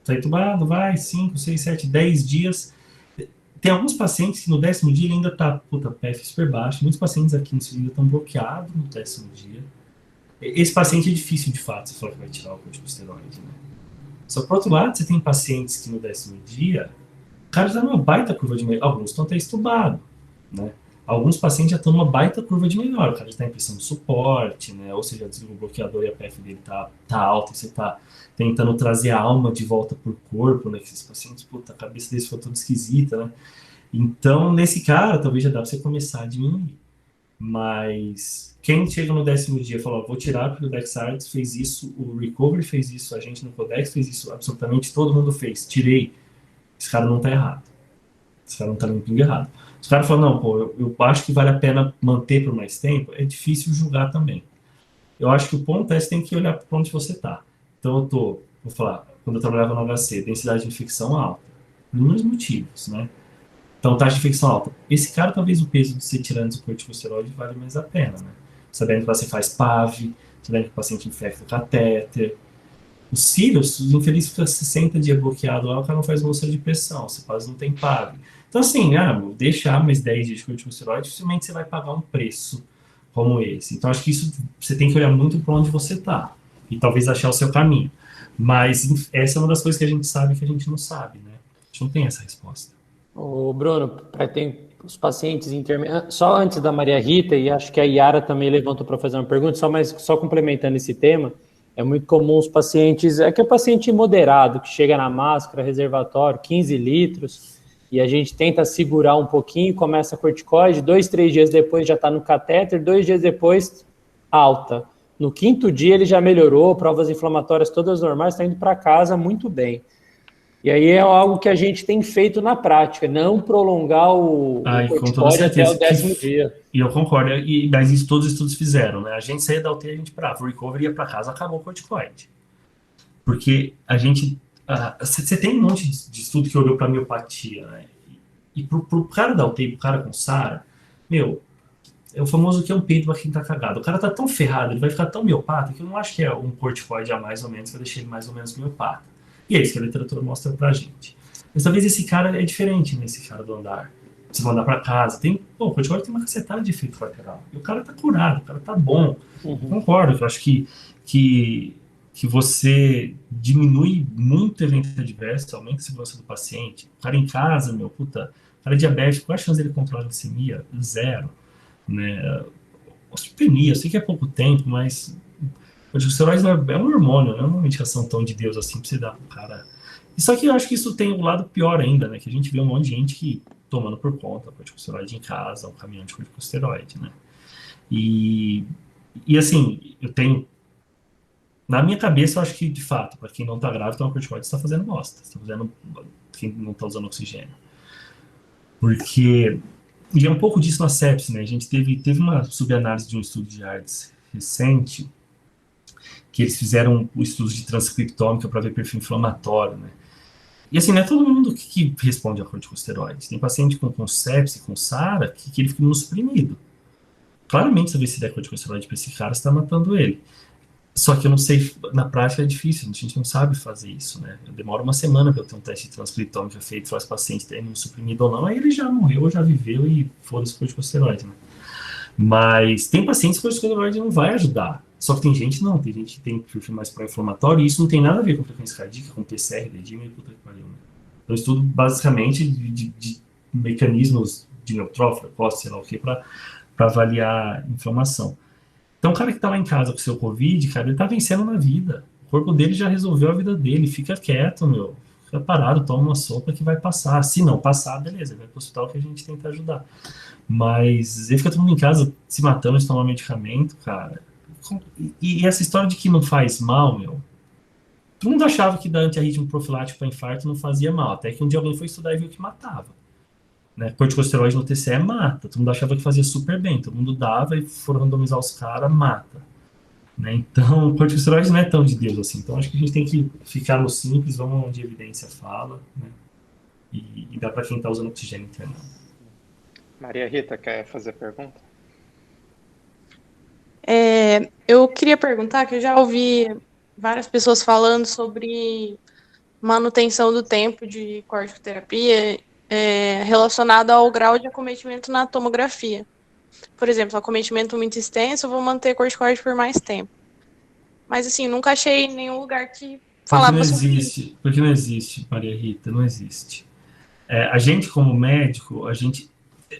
B: está entubado, vai 5, 6, 7, 10 dias. Tem alguns pacientes que no 10º dia ele ainda está, PF super baixo. Muitos pacientes aqui no ainda estão bloqueados no 10º dia. Esse paciente é difícil, de fato, você falar que vai tirar o corticosteroide, né? Só que, por outro lado, você tem pacientes que no 10º dia, o cara já está numa baita curva de melhora. Alguns estão até estubados, né? Alguns pacientes já estão numa baita curva de melhora. O cara já está em pressão de suporte, né? Ou seja, o bloqueador e a PF dele tá alta, e você está tentando trazer a alma de volta pro corpo, né? Que esses pacientes, a cabeça deles ficou toda esquisita, né? Então, nesse cara, talvez já dá para você começar a diminuir. Mas quem chega no 10º dia e fala, vou tirar porque o Dexarts fez isso, o Recovery fez isso, a gente no Codex fez isso, absolutamente todo mundo fez, tirei. Esse cara não tá errado. Esse cara não tá limpinho errado. Os caras falam, não, eu acho que vale a pena manter por mais tempo, é difícil julgar também. Eu acho que o ponto é você tem que olhar para onde você tá. Então vou falar, quando eu trabalhava no HC, densidade de infecção alta, por inúmeros motivos, né? Então, taxa de infecção alta. Esse cara, talvez o peso de você tirando o corticosteroide vale mais a pena, né? Sabendo que você faz PAV, sabendo que o paciente infecta o catéter. Os cílios, os infelizes fica 60 dias bloqueado lá, o cara não faz bolsa de pressão, você quase não tem PAV. Então, assim, vou deixar mais 10 dias de corticosteroide, dificilmente você vai pagar um preço como esse. Então, acho que isso você tem que olhar muito para onde você está e talvez achar o seu caminho. Mas essa é uma das coisas que a gente sabe que a gente não sabe, né? A gente não tem essa resposta.
A: O Bruno, tem os pacientes intermediários, só antes da Maria Rita, e acho que a Yara também levantou para fazer uma pergunta, só complementando esse tema, é muito comum os pacientes, é que é o paciente moderado, que chega na máscara, reservatório, 15 litros, e a gente tenta segurar um pouquinho, começa a corticoide, 2, 3 dias depois já está no catéter, 2 dias depois, alta. No 5º dia ele já melhorou, provas inflamatórias todas normais, está indo para casa muito bem. E aí é algo que a gente tem feito na prática, não prolongar o corticóide até o 10º dia.
B: E eu concordo, mas isso todos os estudos fizeram, né? A gente saía da UTI, a gente parava, o recovery ia para casa, acabou o corticoide. Porque a gente... Você tem um monte de estudo que olhou para miopatia, né? E pro cara da UTI, pro cara com SARA, é o famoso que é um peito para quem tá cagado. O cara tá tão ferrado, ele vai ficar tão miopata, que eu não acho que é um corticoide a mais ou menos, vai deixar ele mais ou menos miopata. E é isso que a literatura mostra pra gente. Mas talvez esse cara é diferente, né? Esse cara do andar. Você vai andar pra casa, o corticoide tem uma cacetada de efeito colateral. E o cara tá curado, o cara tá bom. Uhum. Concordo, eu acho que você diminui muito o evento adverso, aumenta a segurança do paciente. O cara em casa, o cara é diabético, qual a chance dele controlar a glicemia? 0. Né? Osteopenia, eu sei que é pouco tempo, mas o corticosteroide é um hormônio, não é uma medicação tão de Deus assim pra você dar pro cara. E só que eu acho que isso tem um lado pior ainda, né? Que a gente vê um monte de gente que tomando por conta corticosteroide em casa, um caminhão de corticosteroide, né? E assim, eu tenho... Na minha cabeça, eu acho que, de fato, para quem não tá grávido, tomar corticoide está fazendo bosta. Está fazendo... Quem não tá usando oxigênio. Porque... E é um pouco disso na sepsis, né? A gente teve uma subanálise de um estudo de AIDS recente, que eles fizeram o estudo de transcriptômica para ver perfil inflamatório, né? E assim, não é todo mundo que responde a corticosteroides. Tem paciente com sepsis, com SARA, que ele fica imunossuprimido. Claramente, se você der corticosteroide para esse cara, você está matando ele. Só que eu não sei, na prática é difícil, a gente não sabe fazer isso, né? Demora uma semana para eu ter um teste de transcriptômica feito para esse paciente ter imunossuprimido ou não, aí ele já morreu, já viveu e foda-se corticosteroide, né? Mas tem pacientes que o corticosteroide não vai ajudar. Só que tem gente que tem perfil mais pró-inflamatório, e isso não tem nada a ver com frequência cardíaca, com PCR, dedímero e puta que pariu, né? Eu estudo basicamente de mecanismos de neutrófilo, sei lá o que, para avaliar inflamação. Então, o cara que tá lá em casa com o seu Covid, cara, ele tá vencendo na vida. O corpo dele já resolveu a vida dele. Fica quieto, Fica parado, toma uma sopa que vai passar. Se não passar, beleza, vai pro hospital que a gente tenta ajudar. Mas ele fica todo mundo em casa se matando de tomar medicamento, cara. E essa história de que não faz mal, todo mundo achava que dar antiarrítmico profilático para infarto não fazia mal. Até que um dia alguém foi estudar e viu que matava. Né? Corticosteroide no TCE mata. Todo mundo achava que fazia super bem. Todo mundo dava e foram randomizar os caras, mata. Né? Então, o corticosteroide não é tão de Deus assim. Então, acho que a gente tem que ficar no simples, vamos onde a evidência fala. Né? E dá para quem está usando oxigênio internado.
C: Maria Rita, quer fazer pergunta?
D: Eu queria perguntar, que eu já ouvi várias pessoas falando sobre manutenção do tempo de corticoterapia relacionado ao grau de acometimento na tomografia. Por exemplo, acometimento muito extenso, eu vou manter corticoide por mais tempo. Mas, assim, nunca achei nenhum lugar que falava sobre isso.
B: Porque não existe, Maria Rita, não existe. A gente, como médico,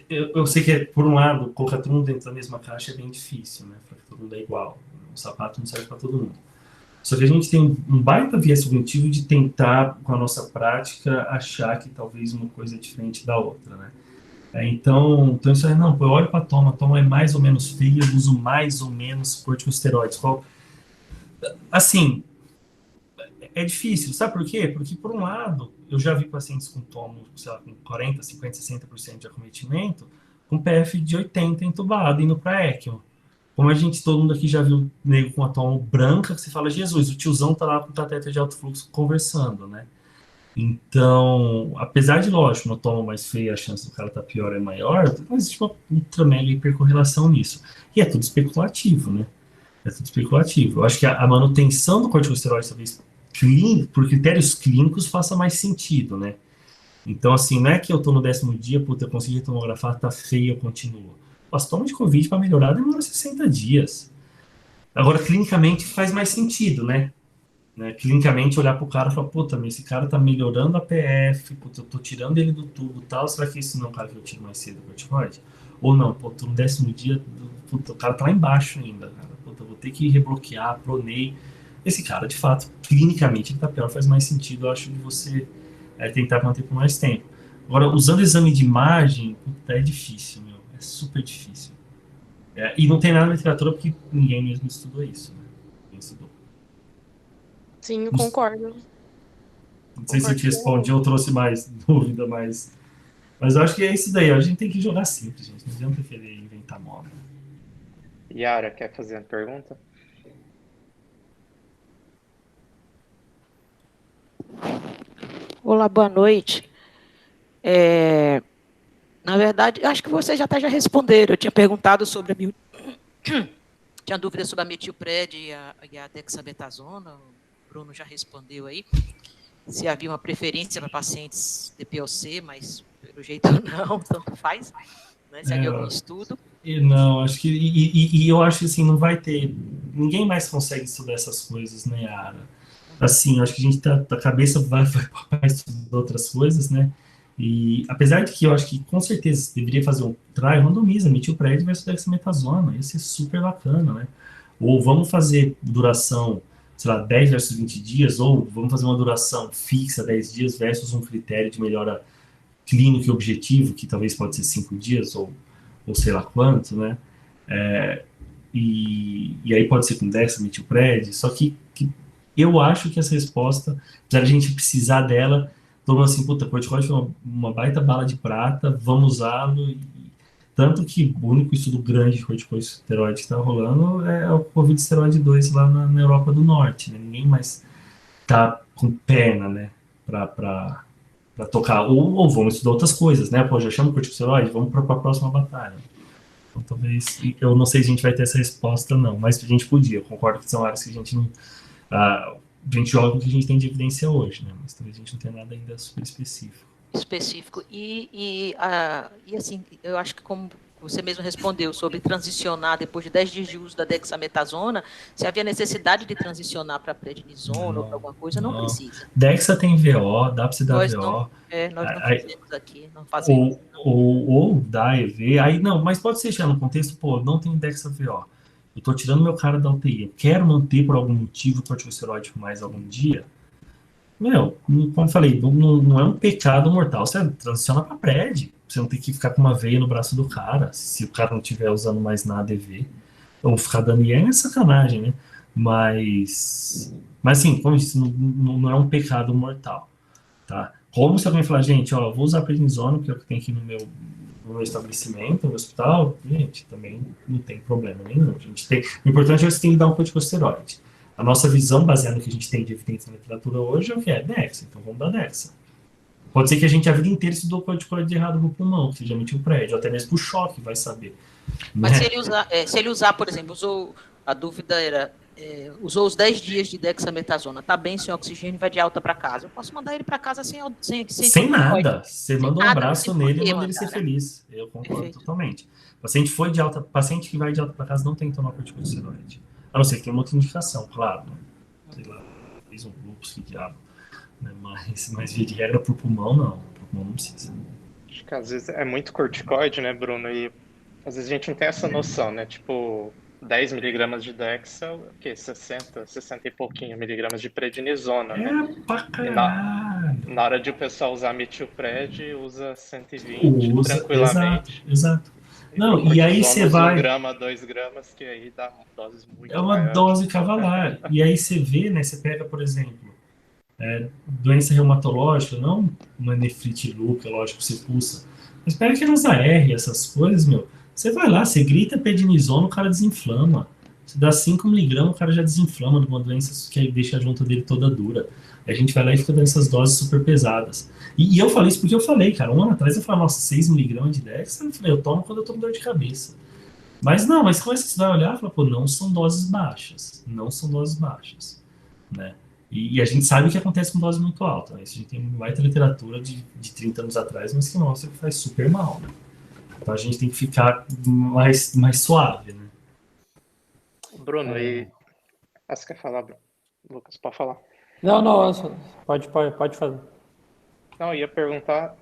B: eu sei que, por um lado, colocar todo mundo dentro da mesma caixa é bem difícil, né? Porque todo mundo é igual. O sapato não serve para todo mundo. Só que a gente tem um baita viés cognitivo de tentar, com a nossa prática, achar que talvez uma coisa é diferente da outra, né? Então isso aí, não, eu olho para a toma é mais ou menos feia, eu uso mais ou menos corticosteroides. Assim, é difícil, sabe por quê? Porque, por um lado, eu já vi pacientes com tomo, sei lá, com 40, 50, 60% de acometimento, com PF de 80 entubado, indo para ECMO. Como todo mundo aqui já viu nego com a tomo branca, que você fala, Jesus, o tiozão tá lá com o cateter de alto fluxo conversando, né? Então, apesar de, lógico, uma toma mais feia, a chance do cara estar pior é maior, não existe uma ultra mega hipercorrelação nisso. E é tudo especulativo, né? É tudo especulativo. Eu acho que a manutenção do corticosteroide, talvez, por critérios clínicos, faça mais sentido, né? Então, assim, não é que eu tô no 10º dia, puta, eu consegui tomografar, tá feio, eu continuo. As tomas de Covid para melhorar demora 60 dias. Agora, clinicamente, faz mais sentido, né? Clinicamente, olhar pro cara e falar, puta, mas esse cara tá melhorando a PF, puta, eu tô tirando ele do tubo e tal, será que esse não é o cara que eu tiro mais cedo o corticoide? Ou não, pô, tô no 10º dia, puta, o cara tá lá embaixo ainda, cara. Puta, vou ter que rebloquear, pronei. Esse cara, de fato, clinicamente, ele tá pior, faz mais sentido, eu acho, de você tentar manter por mais tempo. Agora, usando exame de imagem, puta, é difícil, meu, é super difícil. E não tem nada na literatura porque ninguém mesmo estudou isso, né? Ninguém estudou.
D: Sim, eu concordo.
B: Não sei se eu te respondi ou trouxe mais dúvida, mas eu acho que é isso daí. A gente tem que jogar simples, gente. Não adianta querer inventar moda.
C: Yara, quer fazer uma pergunta?
E: Olá, boa noite. Na verdade, acho que vocês já responderam. Eu tinha perguntado sobre tinha dúvida sobre a metilpred e a dexametasona. O Bruno já respondeu aí. Se havia uma preferência para pacientes de POC, mas pelo jeito não, tanto faz. Né? Se havia algum estudo.
B: Não, acho que. E eu acho que assim, não vai ter. Ninguém mais consegue estudar essas coisas, né, Yara? Assim, eu acho que a gente a cabeça vai para estudar outras coisas, né? E apesar de que eu acho que com certeza deveria fazer um trial randomiza, metilpred versus dexametasona, ia ser super bacana, né? Ou vamos fazer duração, sei lá, 10 versus 20 dias, ou vamos fazer uma duração fixa, 10 dias, versus um critério de melhora clínico e objetivo, que talvez pode ser 5 dias, ou sei lá quanto, né? E aí pode ser com dexa, metilpred, só que eu acho que essa resposta, apesar de a gente precisar dela, todo mundo assim, puta, corticoide foi uma baita bala de prata, vamos usá-lo. Tanto que o único estudo grande de corticosteroide que está rolando é o Covid Steroid 2 lá na Europa do Norte, né? Ninguém mais tá com perna, né, para tocar. Ou vamos estudar outras coisas, né? Pô, já chama o corticosteroide, vamos para a próxima batalha. Então, talvez, eu não sei se a gente vai ter essa resposta, não, mas a gente podia. Eu concordo que são áreas que a gente não. A gente joga com o que a gente tem de evidência hoje, né? Mas talvez a gente não tenha nada ainda super específico.
E: E assim, eu acho que como você mesmo respondeu sobre transicionar depois de 10 dias de uso da dexametasona, se havia necessidade de transicionar para prednisona ou para alguma coisa, não precisa.
B: Dexa tem VO, dá para você dar VO.
E: Nós não fazemos aqui, não fazemos.
B: Ou dá EV, aí não, mas pode ser já no contexto, pô, não tem Dexa VO. Eu tô tirando meu cara da UTI, quero manter por algum motivo o corticosteroide por mais algum dia. Meu, como eu falei, não é um pecado mortal. Você transiciona para PRED. Você não tem que ficar com uma veia no braço do cara. Se o cara não estiver usando mais nada EV. Ou ficar dando IEM é sacanagem, né? Mas assim, como eu disse, não é um pecado mortal. Tá? Como se alguém falar, gente, ó, vou usar prednisona, que é o que tem aqui no meu estabelecimento, no hospital, gente, também não tem problema nenhum. O importante é que você tem que dar um corticosteroide. A nossa visão, baseada no que a gente tem de evidência na literatura hoje, é o que é Dexa. Então, vamos dar Dexa. Pode ser que a gente a vida inteira estudou corticoide errado pro pulmão, que seja emitiu prédio, ou até mesmo pro choque, vai saber.
E: Mas
B: né?
E: se ele usar, por exemplo, a dúvida era, usou os 10 dias de dexametasona, tá bem sem oxigênio, vai de alta para casa. Eu posso mandar ele para casa
B: sem nada. Você manda um abraço nele e manda ele ser
E: né?
B: feliz. Eu concordo
E: Perfeito.
B: totalmente. Paciente que vai de alta para casa não tem que tomar corticosteroide. A não ser que tenha uma outra indicação, claro. Né? Sei lá, fez um lúpus, que diabo. Né? Mas via de regra pro pulmão, não. Pro pulmão não precisa.
C: Acho que às vezes é muito corticoide, né, Bruno? E às vezes a gente não tem essa noção, né? Tipo, 10 miligramas de Dexa, o quê? 60 e pouquinho miligramas de prednisona, né?
B: Pra caralho.
C: Na hora de o pessoal usar metilpred, usa 120 tranquilamente.
B: Exato. Não, e aí você vai...
C: 1 grama, 2 gramas, que aí dá doses muito
B: É uma
C: maiores.
B: dose cavalar. E aí você vê, né? Você pega, por exemplo, doença reumatológica, não uma nefrite lúpea, lógico, você pulsa. Mas pega aquelas AR, essas coisas, meu. Você vai lá, você grita prednisona, o cara desinflama. Você dá 5 miligramas, o cara já desinflama de uma doença que aí deixa a junta dele toda dura. Aí a gente vai lá e fica dando essas doses super pesadas. E eu falei isso porque eu falei, cara, um ano atrás eu falei, nossa, 6 miligramas de Dex, eu falei, eu tomo quando eu tô com dor de cabeça. Mas não, mas quando você vai olhar, fala, pô, não são doses baixas. Não são doses baixas, né? E a gente sabe o que acontece com dose muito alta. Né? A gente tem uma baita literatura de 30 anos atrás, mas que mostra que faz super mal, né? Então a gente tem que ficar mais suave, né?
C: Bruno, você quer falar, Bruno? Lucas, pode falar.
A: Não, pode fazer.
C: Não, eu ia perguntar,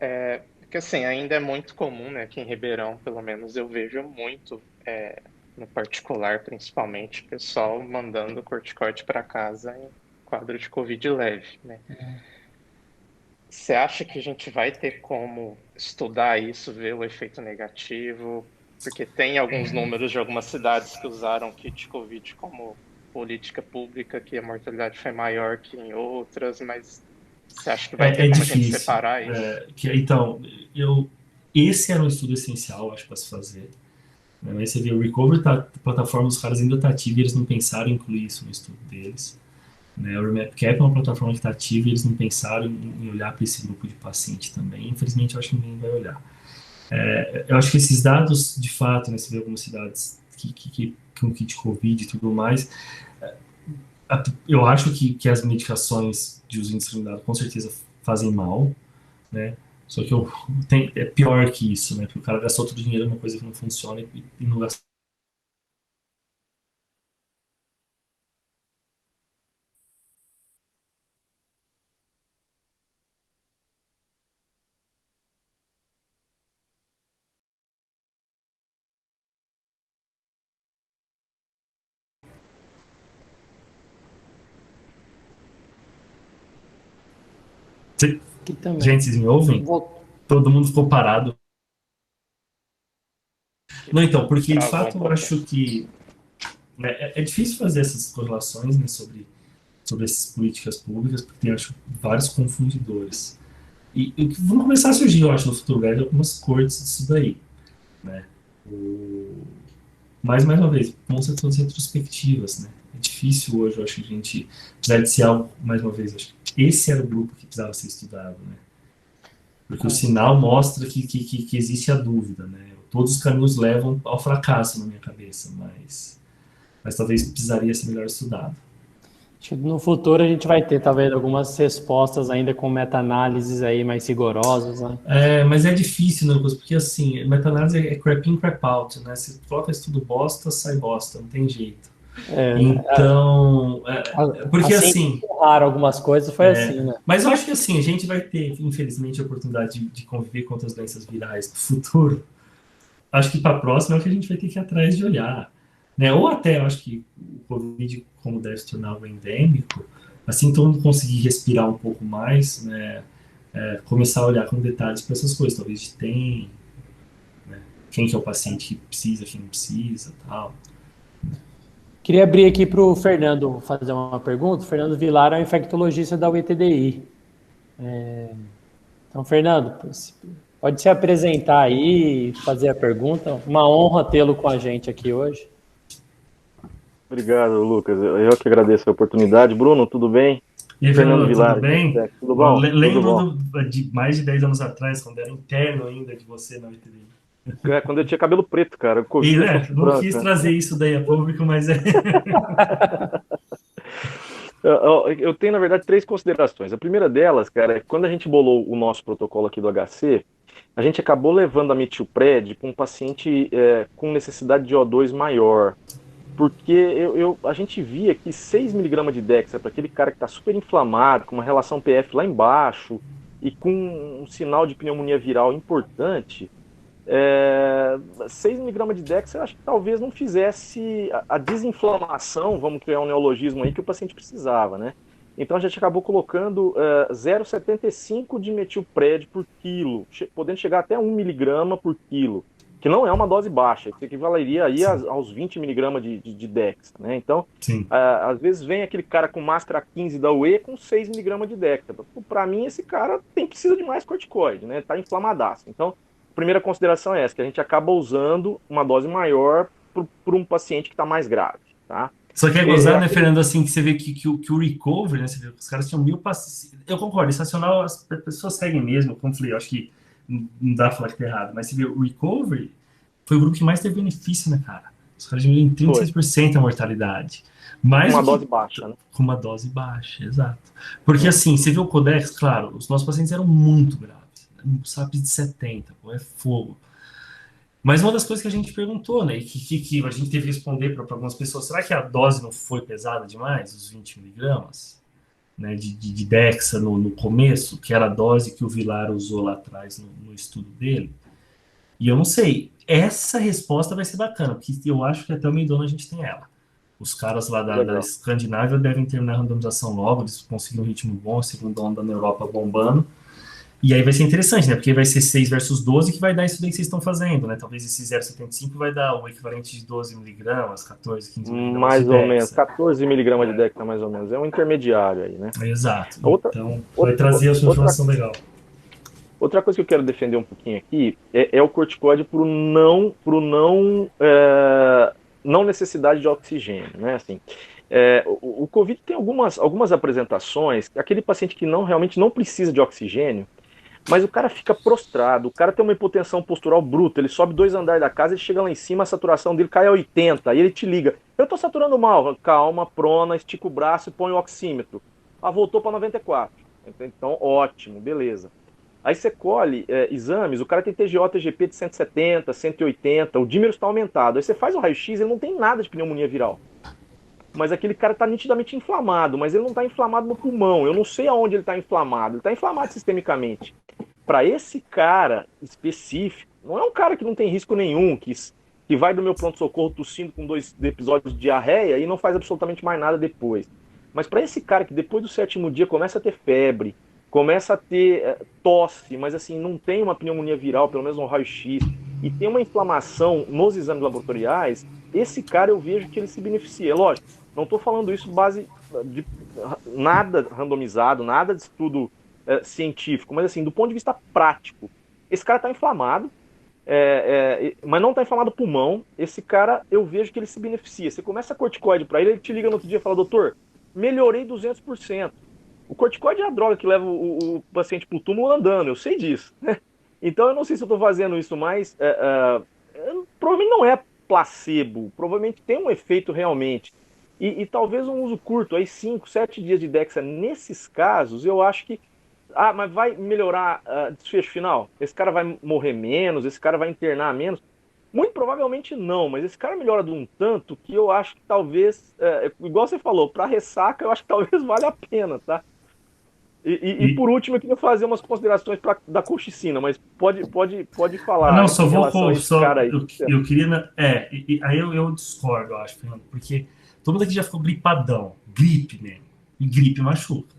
C: porque assim, ainda é muito comum, né, aqui em Ribeirão, pelo menos, eu vejo muito, no particular, principalmente, pessoal mandando corticoide para casa em quadro de Covid leve, né? Você acha que a gente vai ter como estudar isso, ver o efeito negativo? Porque tem alguns números de algumas cidades que usaram kit Covid como política pública, que a mortalidade foi maior que em outras, mas você acha que vai ter como
B: difícil.
C: A gente separar isso?
B: Então, esse era um estudo essencial, acho, para se fazer. Mas você vê, o Recovery, a plataforma dos caras ainda está ativa e eles não pensaram em incluir isso no estudo deles. Né? O RemapCap é uma plataforma que está ativa e eles não pensaram em olhar para esse grupo de paciente também. Infelizmente, eu acho que ninguém vai olhar. Eu acho que esses dados, de fato, né, você vê algumas cidades que com kit Covid e tudo mais, eu acho que as medicações de uso indiscriminado com certeza fazem mal, né? Só que é pior que isso, né? Porque o cara gastou todo o dinheiro numa coisa que não funciona e não gastou. Gente, vocês me ouvem? Todo mundo ficou parado. Não, então, porque de fato eu acho que é difícil fazer essas correlações, né, sobre essas políticas públicas, porque tem, acho, vários confundidores. E vão começar a surgir, eu acho, no futuro breve, algumas cortes disso daí, né? Mas, mais uma vez, vão ser todas retrospectivas, né? É difícil hoje, eu acho, que a gente precisar de ser algo, mais uma vez, acho que esse era o grupo que precisava ser estudado, né? Porque o sinal mostra que existe a dúvida, né? Todos os caminhos levam ao fracasso na minha cabeça, mas talvez precisaria ser melhor estudado.
A: No futuro a gente vai ter, talvez, algumas respostas ainda com meta-análises aí mais rigorosas, né?
B: Mas é difícil, né, Lucas? Porque, assim, meta-análise é crap in, crap out, né? Se coloca estudo bosta, sai bosta, não tem jeito. Então, porque assim...
A: Raro algumas coisas, foi assim, né?
B: Mas eu acho que, assim, a gente vai ter, infelizmente, a oportunidade de conviver com outras doenças virais no futuro. Acho que para a próxima é o que a gente vai ter que ir atrás de olhar. Né? Ou até, eu acho que o Covid, como deve se tornar algo endêmico, assim todo mundo conseguir respirar um pouco mais, né? Começar a olhar com detalhes para essas coisas, talvez de tem, né? Quem que é o paciente que precisa, quem não precisa, tal.
A: Queria abrir aqui para o Fernando fazer uma pergunta. O Fernando Vilar é um infectologista da UETDI. Então, Fernando, pode se apresentar aí e fazer a pergunta. Uma honra tê-lo com a gente aqui hoje.
F: Obrigado, Lucas. Eu que agradeço a oportunidade. Bruno, tudo bem?
B: E aí,
F: Fernando
B: Fernando,
F: Vilar,
B: tudo bem?
F: tudo bom?
B: Lembro de mais de 10 anos atrás, quando era interno ainda de você na UTD.
F: Quando eu tinha cabelo preto, cara. O Covid
B: E,
F: deixou
B: não
F: branco,
B: quis
F: né?
B: trazer isso daí a público, mas é.
F: Eu tenho, na verdade, 3 considerações. A primeira delas, cara, é que quando a gente bolou o nosso protocolo aqui do HC, a gente acabou levando a metilpred para um paciente com necessidade de O2 maior. Porque a gente via que 6 miligramas de Dexa para aquele cara que está super inflamado, com uma relação PF lá embaixo e com um sinal de pneumonia viral importante, 6 miligramas de Dexa eu acho que talvez não fizesse a desinflamação, vamos criar um neologismo aí, que o paciente precisava, né? Então a gente acabou colocando 0,75 de metilpred por quilo, podendo chegar até 1 miligrama por quilo, que não é uma dose baixa, que equivaleria aí aos 20 miligramas de Dexa, né? Então, às vezes vem aquele cara com máscara 15 da UE com 6 miligramas de Dexa. Para mim, esse cara precisa de mais corticoide, né? Tá inflamadaço. Então, a primeira consideração é essa, que a gente acaba usando uma dose maior por um paciente que está mais grave, tá?
B: Só que é gozar, né, Fernando, assim, que você vê que o recovery, né, você vê que os caras tinham 1000 pacientes. Eu concordo, estacional as pessoas seguem mesmo, como eu falei, eu acho que não dá pra falar que tá errado, mas você vê, o recovery foi o grupo que mais teve benefício, né, cara? Os caras diminuíram 36% a mortalidade. Mais
F: com uma dose baixa, né?
B: Com uma dose baixa, exato. Porque, assim, você vê o Codex, claro, os nossos pacientes eram muito graves. Um SAP de 70, pô, é fogo. Mas uma das coisas que a gente perguntou, né, e que a gente teve que responder para algumas pessoas, será que a dose não foi pesada demais, os 20 miligramas? Né, de Dexa no começo, que era a dose que o Vilar usou lá atrás no estudo dele. E eu não sei, essa resposta vai ser bacana, porque eu acho que até o meio do ano a gente tem ela. Os caras lá da Escandinávia devem terminar a randomização logo, eles conseguiram um ritmo bom, segundo onda na Europa bombando. E aí vai ser interessante, né? Porque vai ser 6 versus 12 que vai dar isso daí que vocês estão fazendo, né? Talvez esse 0,75 vai dar o equivalente de 12 miligramas, 14, 15 miligramas
F: mais
B: de
F: ou
B: Dexa.
F: menos, 14 miligramas de Dexa, mais ou menos. É um intermediário aí, né?
B: Exato. Então, vai trazer a sua informação legal.
F: Outra coisa que eu quero defender um pouquinho aqui é o corticoide por não necessidade de oxigênio, né? Assim, o COVID tem algumas apresentações, aquele paciente que realmente não precisa de oxigênio, mas o cara fica prostrado, o cara tem uma hipotensão postural bruta, ele sobe 2 andares da casa, ele chega lá em cima, a saturação dele cai a 80, aí ele te liga, eu tô saturando mal, calma, prona, estica o braço e põe o oxímetro. Voltou para 94, então ótimo, beleza. Aí você colhe exames, o cara tem TGO, TGP de 170, 180, o dímero está aumentado, aí você faz o raio-x, ele não tem nada de pneumonia viral. Mas aquele cara está nitidamente inflamado, mas ele não está inflamado no pulmão, eu não sei aonde ele está inflamado, ele está inflamado sistemicamente. Para esse cara específico, não é um cara que não tem risco nenhum, que vai do meu pronto-socorro tossindo com 2 episódios de diarreia e não faz absolutamente mais nada depois. Mas para esse cara que depois do 7º dia começa a ter febre, começa a ter tosse, mas assim, não tem uma pneumonia viral, pelo menos um raio-x, e tem uma inflamação nos exames laboratoriais, esse cara eu vejo que ele se beneficia. Lógico, não estou falando isso base de nada randomizado, nada de estudo científico, mas assim, do ponto de vista prático, esse cara está inflamado, mas não está inflamado o pulmão, esse cara eu vejo que ele se beneficia. Você começa a corticoide para ele te liga no outro dia e fala, doutor, melhorei 200%. O corticoide é a droga que leva o paciente para o túmulo andando, eu sei disso, né? Então eu não sei se eu estou fazendo isso, mas provavelmente não é placebo, provavelmente tem um efeito realmente. E talvez um uso curto, aí 5, 7 dias de Dexa, nesses casos, eu acho que mas vai melhorar desfecho final? Esse cara vai morrer menos? Esse cara vai internar menos? Muito provavelmente não, mas esse cara melhora de um tanto que eu acho que talvez, igual você falou, para ressaca eu acho que talvez valha a pena, tá? E por último, eu queria fazer umas considerações da colchicina, mas pode falar.
B: Não, só vou
F: cara aí.
B: Eu queria. Aí eu discordo, eu acho, Fernando, porque todo mundo aqui já ficou gripadão. Gripe mesmo. E gripe machuca.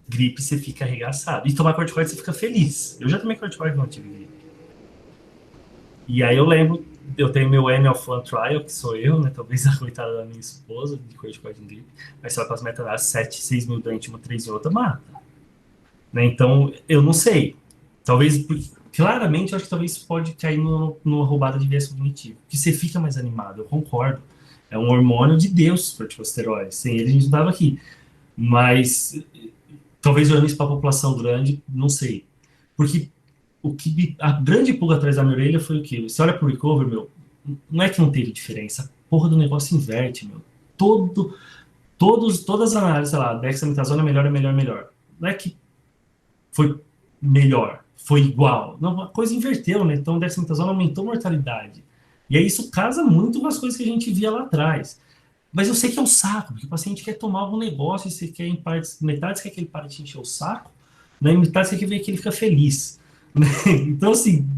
B: Gripe você fica arregaçado. E tomar corticoide você fica feliz. Eu já tomei corticoide e não tive gripe. E aí eu lembro, eu tenho meu N-Alphan Trial, que sou eu, né? Talvez a coitada da minha esposa, de corticoide em gripe. Mas só com as meta-análises 6 mil doentes, uma 3 e outra, mata. Né? Então, eu não sei. Talvez, claramente, eu acho que talvez pode cair numa roubada de viés cognitivo. Que você fica mais animado, eu concordo. É um hormônio de Deus, corticosteroide. Sem ele a gente não estava aqui. Mas talvez olhando isso para a população grande, não sei. Porque a grande pulga atrás da minha orelha foi o quê? Você olha pro recovery, meu, não é que não teve diferença, a porra do negócio inverte, meu. Todas as análises, sei lá, dexametasona é melhor. Não é que foi melhor, foi igual. Não, a coisa inverteu, né? Então, dexametasona aumentou a mortalidade. E aí isso casa muito com as coisas que a gente via lá atrás. Mas eu sei que é um saco, porque o paciente quer tomar algum negócio e você quer, em partes, metade você quer que ele pare de encher o saco, né? E metade você quer ver que ele fica feliz. Né? Então, assim,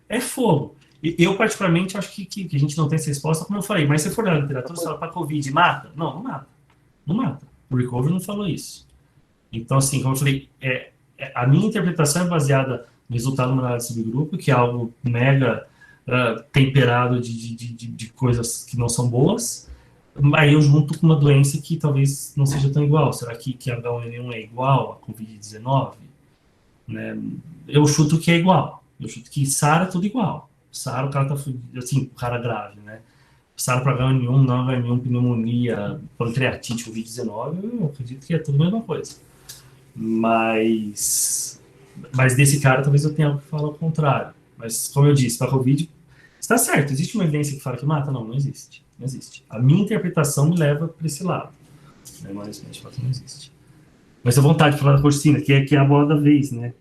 B: é fogo. Eu, particularmente, acho que a gente não tem essa resposta, como eu falei, mas se for na literatura, você fala para Covid, mata? Não mata. Não mata. O Recovery não falou isso. Então, assim, como eu falei, a minha interpretação é baseada no resultado de uma análise de subgrupo, que é algo mega temperado de coisas que não são boas. Aí eu junto com uma doença que talvez não seja tão igual. Será que a H1N1 é igual a Covid-19? Né? Eu chuto que é igual. Eu chuto que SARA é tudo igual. SARA, o cara tá assim, o cara grave, né? SARA para H1N1, não H1N1, pneumonia, pancreatite, Covid-19, eu acredito que é tudo a mesma coisa. Mas desse cara talvez eu tenha algo que falar o contrário. Mas, como eu disse, para Covid, está certo. Existe uma evidência que fala que mata? Não existe. Não existe. A minha interpretação me leva para esse lado. Mas de fato não existe. Mas a vontade de falar da corcina, que é a bola da vez, né?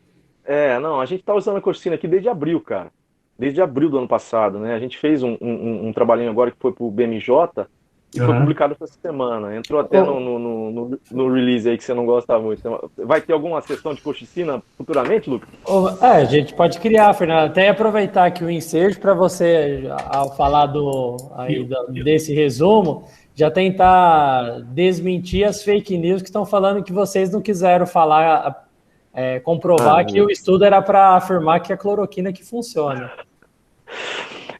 F: Não, a gente tá usando a corcina aqui desde abril, cara. Desde abril do ano passado, né? A gente fez um trabalhinho agora que foi pro BMJ e foi publicado essa semana. Entrou até no release aí que você não gosta muito. Então, vai ter alguma sessão de corticina futuramente, Lucas?
A: A gente pode criar, Fernando. Até aproveitar aqui o ensejo para você, ao falar desse resumo, já tentar desmentir as fake news que estão falando que vocês não quiseram falar, comprovar que o estudo era para afirmar que a cloroquina que funciona.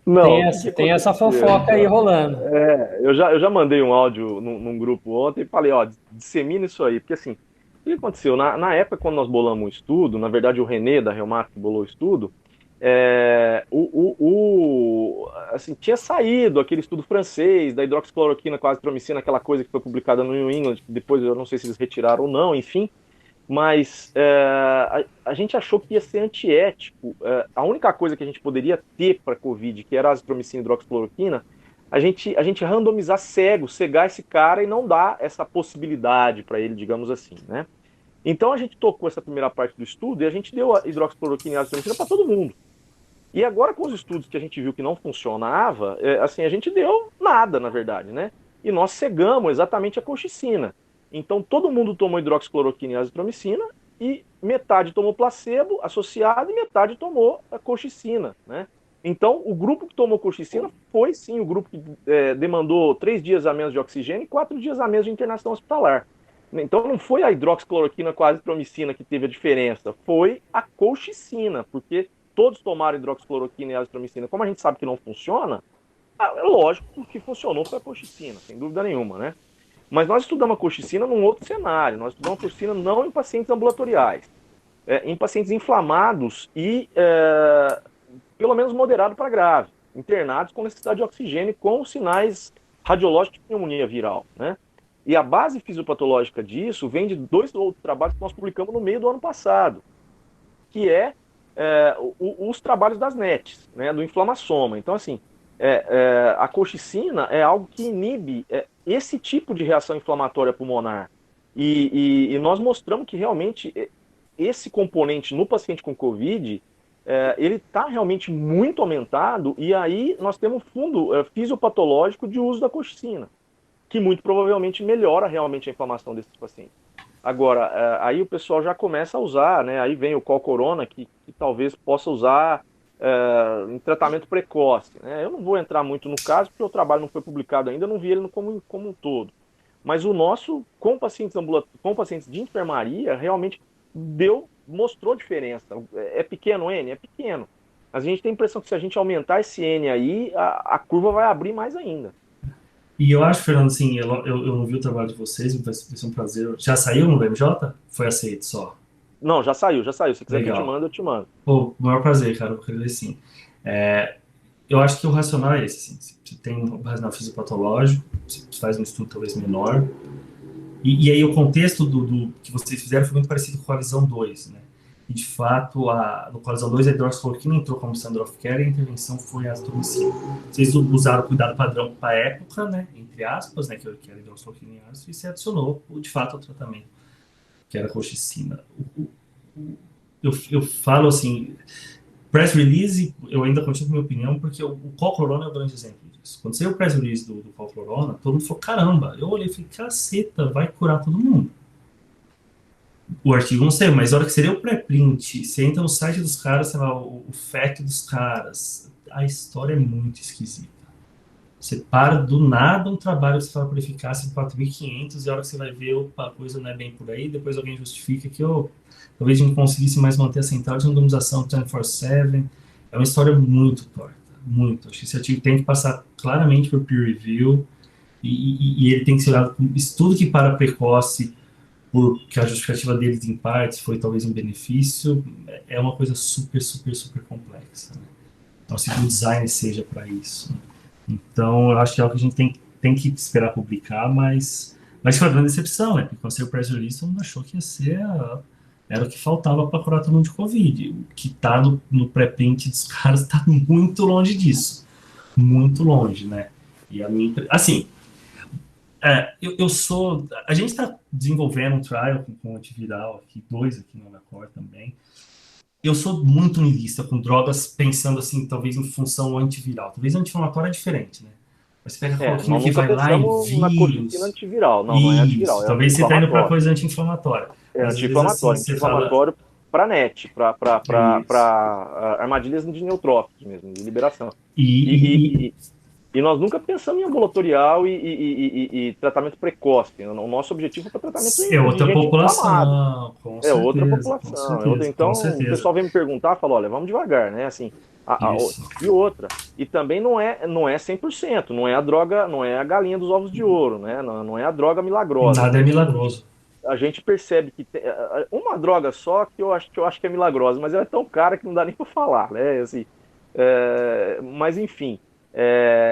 F: Não,
A: tem essa fofoca aí rolando.
F: Eu já mandei um áudio num grupo ontem e falei, dissemina isso aí, porque assim, o que aconteceu? Na época, quando nós bolamos o estudo, na verdade o René da Reumato bolou o estudo, assim, tinha saído aquele estudo francês da hidroxicloroquina com azitromicina, aquela coisa que foi publicada no New England, depois eu não sei se eles retiraram ou não, enfim, mas a gente achou que ia ser antiético. A única coisa que a gente poderia ter para Covid, que era a azitromicina e hidroxicloroquina, a gente randomizar cegar esse cara e não dar essa possibilidade para ele, digamos assim, né? Então a gente tocou essa primeira parte do estudo e a gente deu a hidroxicloroquina e a azitromicina para todo mundo. E agora com os estudos que a gente viu que não funcionava, assim, a gente deu nada, na verdade, né? E nós cegamos exatamente a colchicina. Então todo mundo tomou hidroxicloroquina e azitromicina e metade tomou placebo associado e metade tomou a colchicina, né? Então o grupo que tomou colchicina foi sim o grupo que demandou 3 dias a menos de oxigênio e 4 dias a menos de internação hospitalar. Então não foi a hidroxicloroquina com a azitromicina que teve a diferença, foi a colchicina, porque todos tomaram hidroxicloroquina e azitromicina. Como a gente sabe que não funciona, é lógico que o que funcionou foi a colchicina, sem dúvida nenhuma, né? Mas nós estudamos a colchicina num outro cenário. Nós estudamos a colchicina não em pacientes ambulatoriais, em pacientes inflamados e pelo menos moderado para grave, internados com necessidade de oxigênio com sinais radiológicos de pneumonia viral, né? E a base fisiopatológica disso vem de 2 outros trabalhos que nós publicamos no meio do ano passado, que os trabalhos das NETs, né, do inflamassoma. Então, assim, a colchicina é algo que inibe esse tipo de reação inflamatória pulmonar. E nós mostramos que realmente esse componente no paciente com COVID, ele está realmente muito aumentado, e aí nós temos fundo fisiopatológico de uso da colchicina, que muito provavelmente melhora realmente a inflamação desses pacientes. Agora, aí o pessoal já começa a usar, né? Aí vem o Col-Corona, que talvez possa usar em tratamento precoce, né? Eu não vou entrar muito no caso, porque o trabalho não foi publicado ainda, eu não vi ele como um todo. Mas o nosso, com pacientes de enfermaria, realmente mostrou diferença. É pequeno N? É pequeno. Mas a gente tem a impressão que se a gente aumentar esse N aí, a curva vai abrir mais ainda.
B: E eu acho, Fernando, assim, eu não vi o trabalho de vocês, vai ser um prazer. Já saiu no BMJ? Foi aceito só?
F: Não, já saiu. Se quiser
B: Legal.
F: que eu te mando, eu te mando.
B: Pô, o maior prazer, cara, eu quero dizer sim. Eu acho que o racional é esse, assim, você tem um racional fisiopatológico, você faz um estudo talvez menor, E aí o contexto do que vocês fizeram foi muito parecido com a Coalizão 2, né? E, de fato, no Coalizão 2, a hidroxicloroquina entrou como standard of care e a intervenção foi a azitromicina. Vocês usaram o cuidado padrão para a época, né? Entre aspas, né? Que era hidroxicloroquina em ácido, e se adicionou, de fato, ao tratamento, que era a colchicina. Eu falo assim, press release, eu ainda continuo com a minha opinião, porque o Qualclorona é o grande exemplo disso. Quando saiu o press release do Qualclorona, todo mundo falou, caramba, eu olhei e falei, caceta, vai curar todo mundo. O artigo não saiu, mas a hora que você lê o pré-print, você entra no site dos caras, sei lá, o fact dos caras, a história é muito esquisita. Você para do nada um trabalho que você fala por eficácia de 4.500 e a hora que você vai ver, opa, a coisa não é bem por aí, depois alguém justifica que talvez a gente conseguisse mais manter a central de randomização 24/7. É uma história muito torta, muito. Acho que esse artigo tem que passar claramente por peer review e ele tem que ser olhado com estudo que para precoce, porque a justificativa deles, em partes, foi talvez um benefício, é uma coisa super, super, super complexa. Né? Então, se o design seja para isso. Então, eu acho que é algo que a gente tem que esperar publicar, mas foi uma grande decepção, né? Porque quando saiu o press release, todo mundo achou que ia ser era o que faltava para curar todo mundo de Covid. O que está no pré-print dos caras está muito longe disso. Muito longe, né? E a minha... Assim... a gente está desenvolvendo um trial com antiviral aqui, 2 aqui no Anacor também. Eu sou muito niilista com drogas, pensando assim, talvez em função antiviral. Talvez anti-inflamatório é diferente, né? Mas você pega a cloroquina que vai lá em vírus.
F: Na colchicina antiviral, não é antiviral.
B: Talvez você está indo para coisa anti-inflamatória.
F: É anti-inflamatório, assim, anti-inflamatório para NET, para armadilhas de neutróficos mesmo, de liberação. E nós nunca pensamos em ambulatorial e tratamento precoce. O nosso objetivo é para tratamento
B: é outra população.
F: É outra população. Então, o pessoal vem me perguntar, fala, olha, vamos devagar, né? Assim, e outra. E também não é 100%, não é a droga, não é a galinha dos ovos de ouro, né? Não é a droga milagrosa.
B: Nada é milagroso.
F: A gente percebe que tem uma droga só que eu acho que é milagrosa, mas ela é tão cara que não dá nem para falar, né? Assim, mas enfim.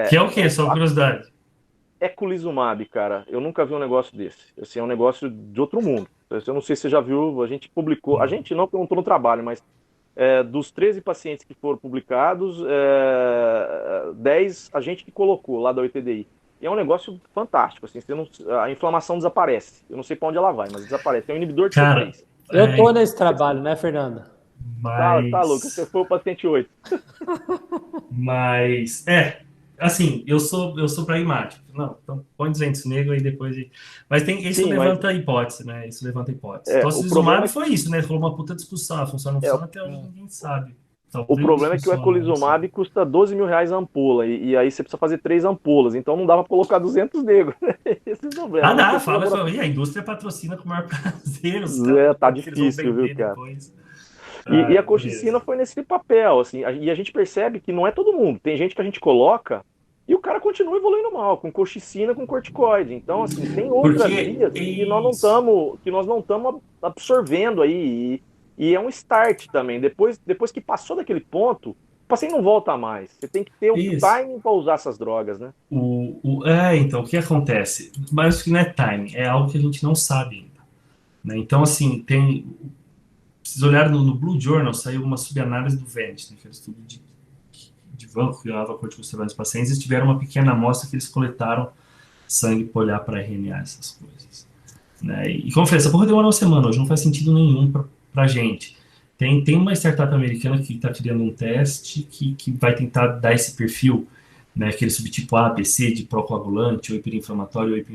B: Que é o quê? Só curiosidade.
F: Eculizumab, cara. Eu nunca vi um negócio desse. Assim, é um negócio de outro mundo. Eu não sei se você já viu, a gente publicou. A gente não, porque eu não estou no trabalho, mas dos 13 pacientes que foram publicados, 10 a gente que colocou lá da UTDI. E é um negócio fantástico. Assim, a inflamação desaparece. Eu não sei para onde ela vai, mas desaparece. É um inibidor de C3.
A: Eu tô nesse trabalho, né, Fernanda?
B: Mas...
F: Tá, Lucas, você foi o paciente 8.
B: Mas, assim, eu sou pragmático. Não, então põe 200 negros aí depois de... Mas isso levanta a hipótese, né? Isso levanta a hipótese. Então, o problema foi isso, né? Rolou uma puta discussão. Funciona, não funciona, até hoje ninguém sabe.
F: O problema é que o eculizumab custa 12 mil reais a ampola, e aí você precisa fazer 3 ampolas, então não dava para colocar 200 negros. Esse é o problema.
B: Dá, fala, e a indústria patrocina com o maior prazer.
F: Tá difícil, viu, cara? E a colchicina foi nesse papel, assim, e a gente percebe que não é todo mundo. Tem gente que a gente coloca e o cara continua evoluindo mal, com colchicina, com corticoide. Então, assim, tem outras vias que nós não estamos absorvendo aí. E é um start também. Depois que passou daquele ponto, o paciente não volta mais. Você tem que ter um timing para usar essas drogas, né?
B: Então, o que acontece? Mas que não é timing, é algo que a gente não sabe ainda. Né? Então, assim, vocês olharam no Blue Journal, saiu uma subanálise do VENT, né, que era estudo de banco que dava corticosteroide nos pacientes, e tiveram uma pequena amostra que eles coletaram sangue para olhar para RNA, essas coisas. Né? E como eu falei, essa porra demora uma semana, hoje não faz sentido nenhum para a gente. Tem uma startup americana que está criando um teste que vai tentar dar esse perfil, né, aquele subtipo A, B, C de procoagulante, ou hiperinflamatório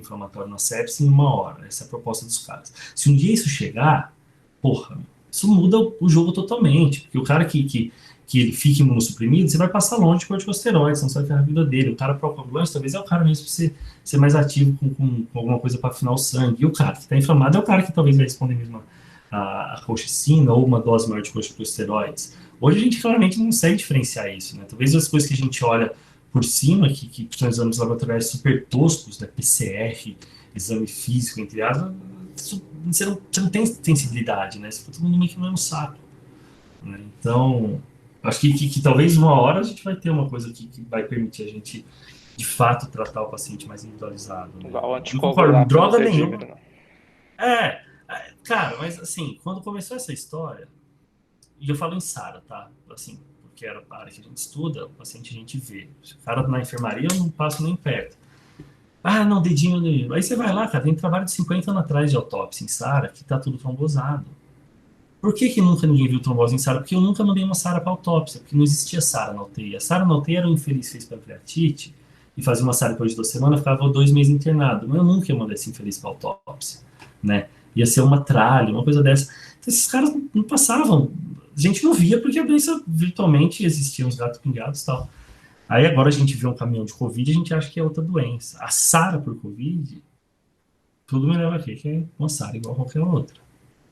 B: na sepse em 1 hora. Essa é a proposta dos caras. Se um dia isso chegar, porra, isso muda o jogo totalmente, porque o cara que ele fica imunossuprimido, você vai passar longe de corticosteroides, não sabe que é a vida dele. O cara procoagulante talvez é o cara mesmo para ser mais ativo com alguma coisa para afinar o sangue. E o cara que está inflamado é o cara que talvez vai responder mesmo a colchicina ou uma dose maior de corticosteroides. Hoje a gente claramente não consegue diferenciar isso, né? Talvez as coisas que a gente olha por cima, que são exames laboratoriais super toscos, né? PCR, exame físico, entre aspas, você não tem sensibilidade, né? Você fica todo mundo meio que no mesmo saco. Né? Então, acho que talvez 1 hora a gente vai ter uma coisa que vai permitir a gente, de fato, tratar o paciente mais individualizado. Né?
C: Igual anticoagulante.
B: Droga nenhuma. Cara, mas assim, quando começou essa história, e eu falo em SARA, tá? Assim, porque era a área que a gente estuda, o paciente a gente vê. Se o cara na enfermaria, eu não passo nem perto. Não, dedinho. Aí você vai lá, cara, tem trabalho de 50 anos atrás de autópsia em SARA, que tá tudo trombosado. Por que nunca ninguém viu trombose em SARA? Porque eu nunca mandei uma SARA para autópsia, porque não existia SARA na UTI. A SARA na UTI era um infeliz fez pancreatite e fazia uma SARA depois de 2 semanas, ficava 2 meses internado. Mas eu nunca ia mandar esse infeliz para autópsia, né? Ia ser uma tralha, uma coisa dessa. Então, esses caras não passavam. A gente não via porque a doença virtualmente existia, uns gatos pingados e tal. Aí agora a gente vê um caminhão de Covid e a gente acha que é outra doença. A SARA por Covid, tudo me leva aqui, que é uma SARA igual a qualquer outra.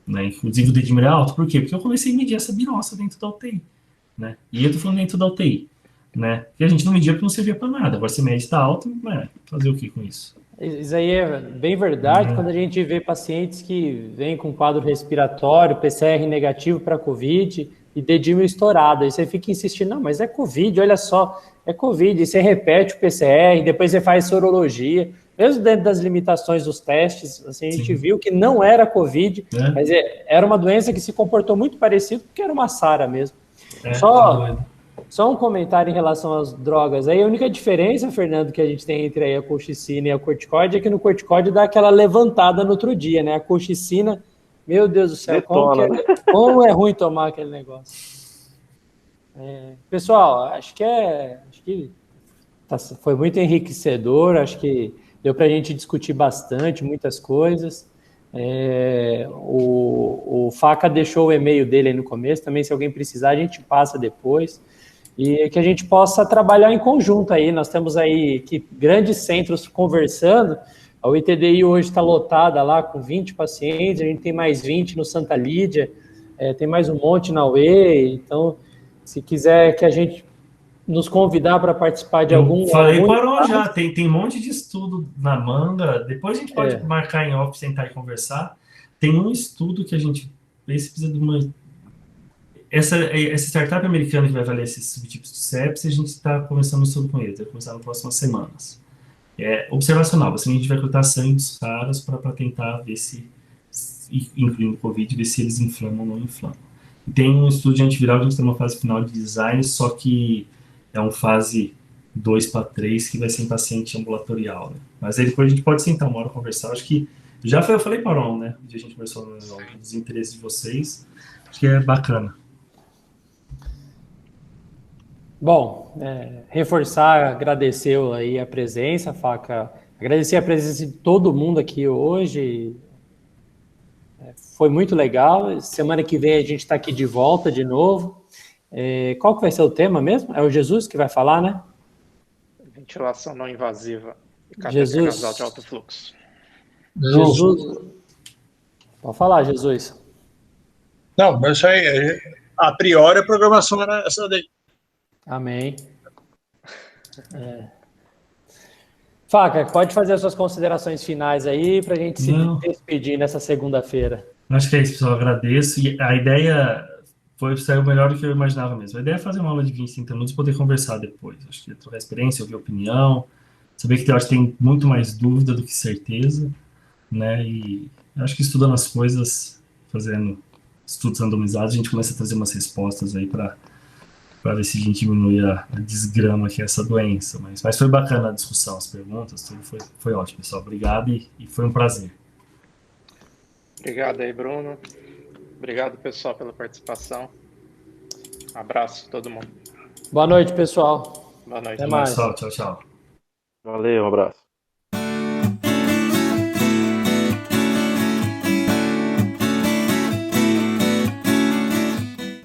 B: Né? Inclusive o dedímero é alto, por quê? Porque eu comecei a medir essa birossa dentro da UTI, né? E eu tô falando dentro da UTI, né? Porque a gente não media porque não servia para nada. Agora se mede tá alto, fazer o que com isso?
A: Isso aí é bem verdade quando a gente vê pacientes que vêm com quadro respiratório, PCR negativo para COVID e dedímero estourado. Aí você fica insistindo, não, mas é COVID, olha só, é COVID. E você repete o PCR, depois você faz sorologia. Mesmo dentro das limitações dos testes, assim, a gente viu que não era COVID, mas era uma doença que se comportou muito parecido, porque era uma SARA mesmo. Só um comentário em relação às drogas. Aí a única diferença, Fernando, que a gente tem entre aí a colchicina e a corticoide é que no corticoide dá aquela levantada no outro dia, né? A colchicina, meu Deus do céu, como é ruim tomar aquele negócio. Pessoal, acho que foi muito enriquecedor, acho que deu para a gente discutir bastante, muitas coisas. O Faca deixou o e-mail dele aí no começo, também se alguém precisar a gente passa depois. E que a gente possa trabalhar em conjunto aí. Nós temos aí grandes centros conversando. A UITDI hoje está lotada lá com 20 pacientes, a gente tem mais 20 no Santa Lídia, tem mais um monte na UE. Então, se quiser que a gente nos convidar para participar de algum...
B: Falei parou já, tem um monte de estudo na manga. Depois a gente pode marcar em off, sentar e conversar. Tem um estudo que a gente precisa de uma... Essa startup americana que vai avaliar esses subtipos de sepsis, a gente está começando um estudo com eles, vai começar nas próximas semanas. É observacional, assim, a gente vai coletar sangue dos caras para tentar ver se, incluindo o Covid, ver se eles inflamam ou não inflamam. E tem um estudo de antiviral, a gente está numa fase final de design, só que é uma fase 2 para 3, que vai ser em paciente ambulatorial, né? Mas aí depois a gente pode sentar uma hora conversar. Acho que eu falei para o né? A gente conversou dos interesses de vocês, acho que é bacana.
A: Bom, reforçar, agradecer aí a presença, Faca, agradecer a presença de todo mundo aqui hoje, foi muito legal. Semana que vem a gente está aqui de volta de novo. Qual que vai ser o tema mesmo? É o Jesus que vai falar, né?
C: Ventilação não invasiva e catéter nasal de alto fluxo.
A: Jesus. Pode falar, Jesus.
G: Não, mas isso aí, a priori a programação era essa daí.
A: Amém. Faca, pode fazer as suas considerações finais aí para a gente se despedir nessa segunda-feira.
B: Acho que é isso, pessoal. Agradeço. E a ideia saiu melhor do que eu imaginava mesmo. A ideia é fazer uma aula de 20, 30 minutos e poder conversar depois. Acho que trocar experiência, ouvir opinião, saber que eu acho que tem muito mais dúvida do que certeza, né? E acho que estudando as coisas, fazendo estudos randomizados, a gente começa a trazer umas respostas aí para ver se a gente diminui a desgrama que é essa doença. Mas foi bacana a discussão, as perguntas, tudo foi ótimo, pessoal. Obrigado e foi um prazer.
C: Obrigado aí, Bruno. Obrigado, pessoal, pela participação. Um abraço a todo mundo.
A: Boa noite, pessoal.
C: Boa noite.
A: Até mais.
B: Pessoal, tchau, tchau.
F: Valeu, um abraço.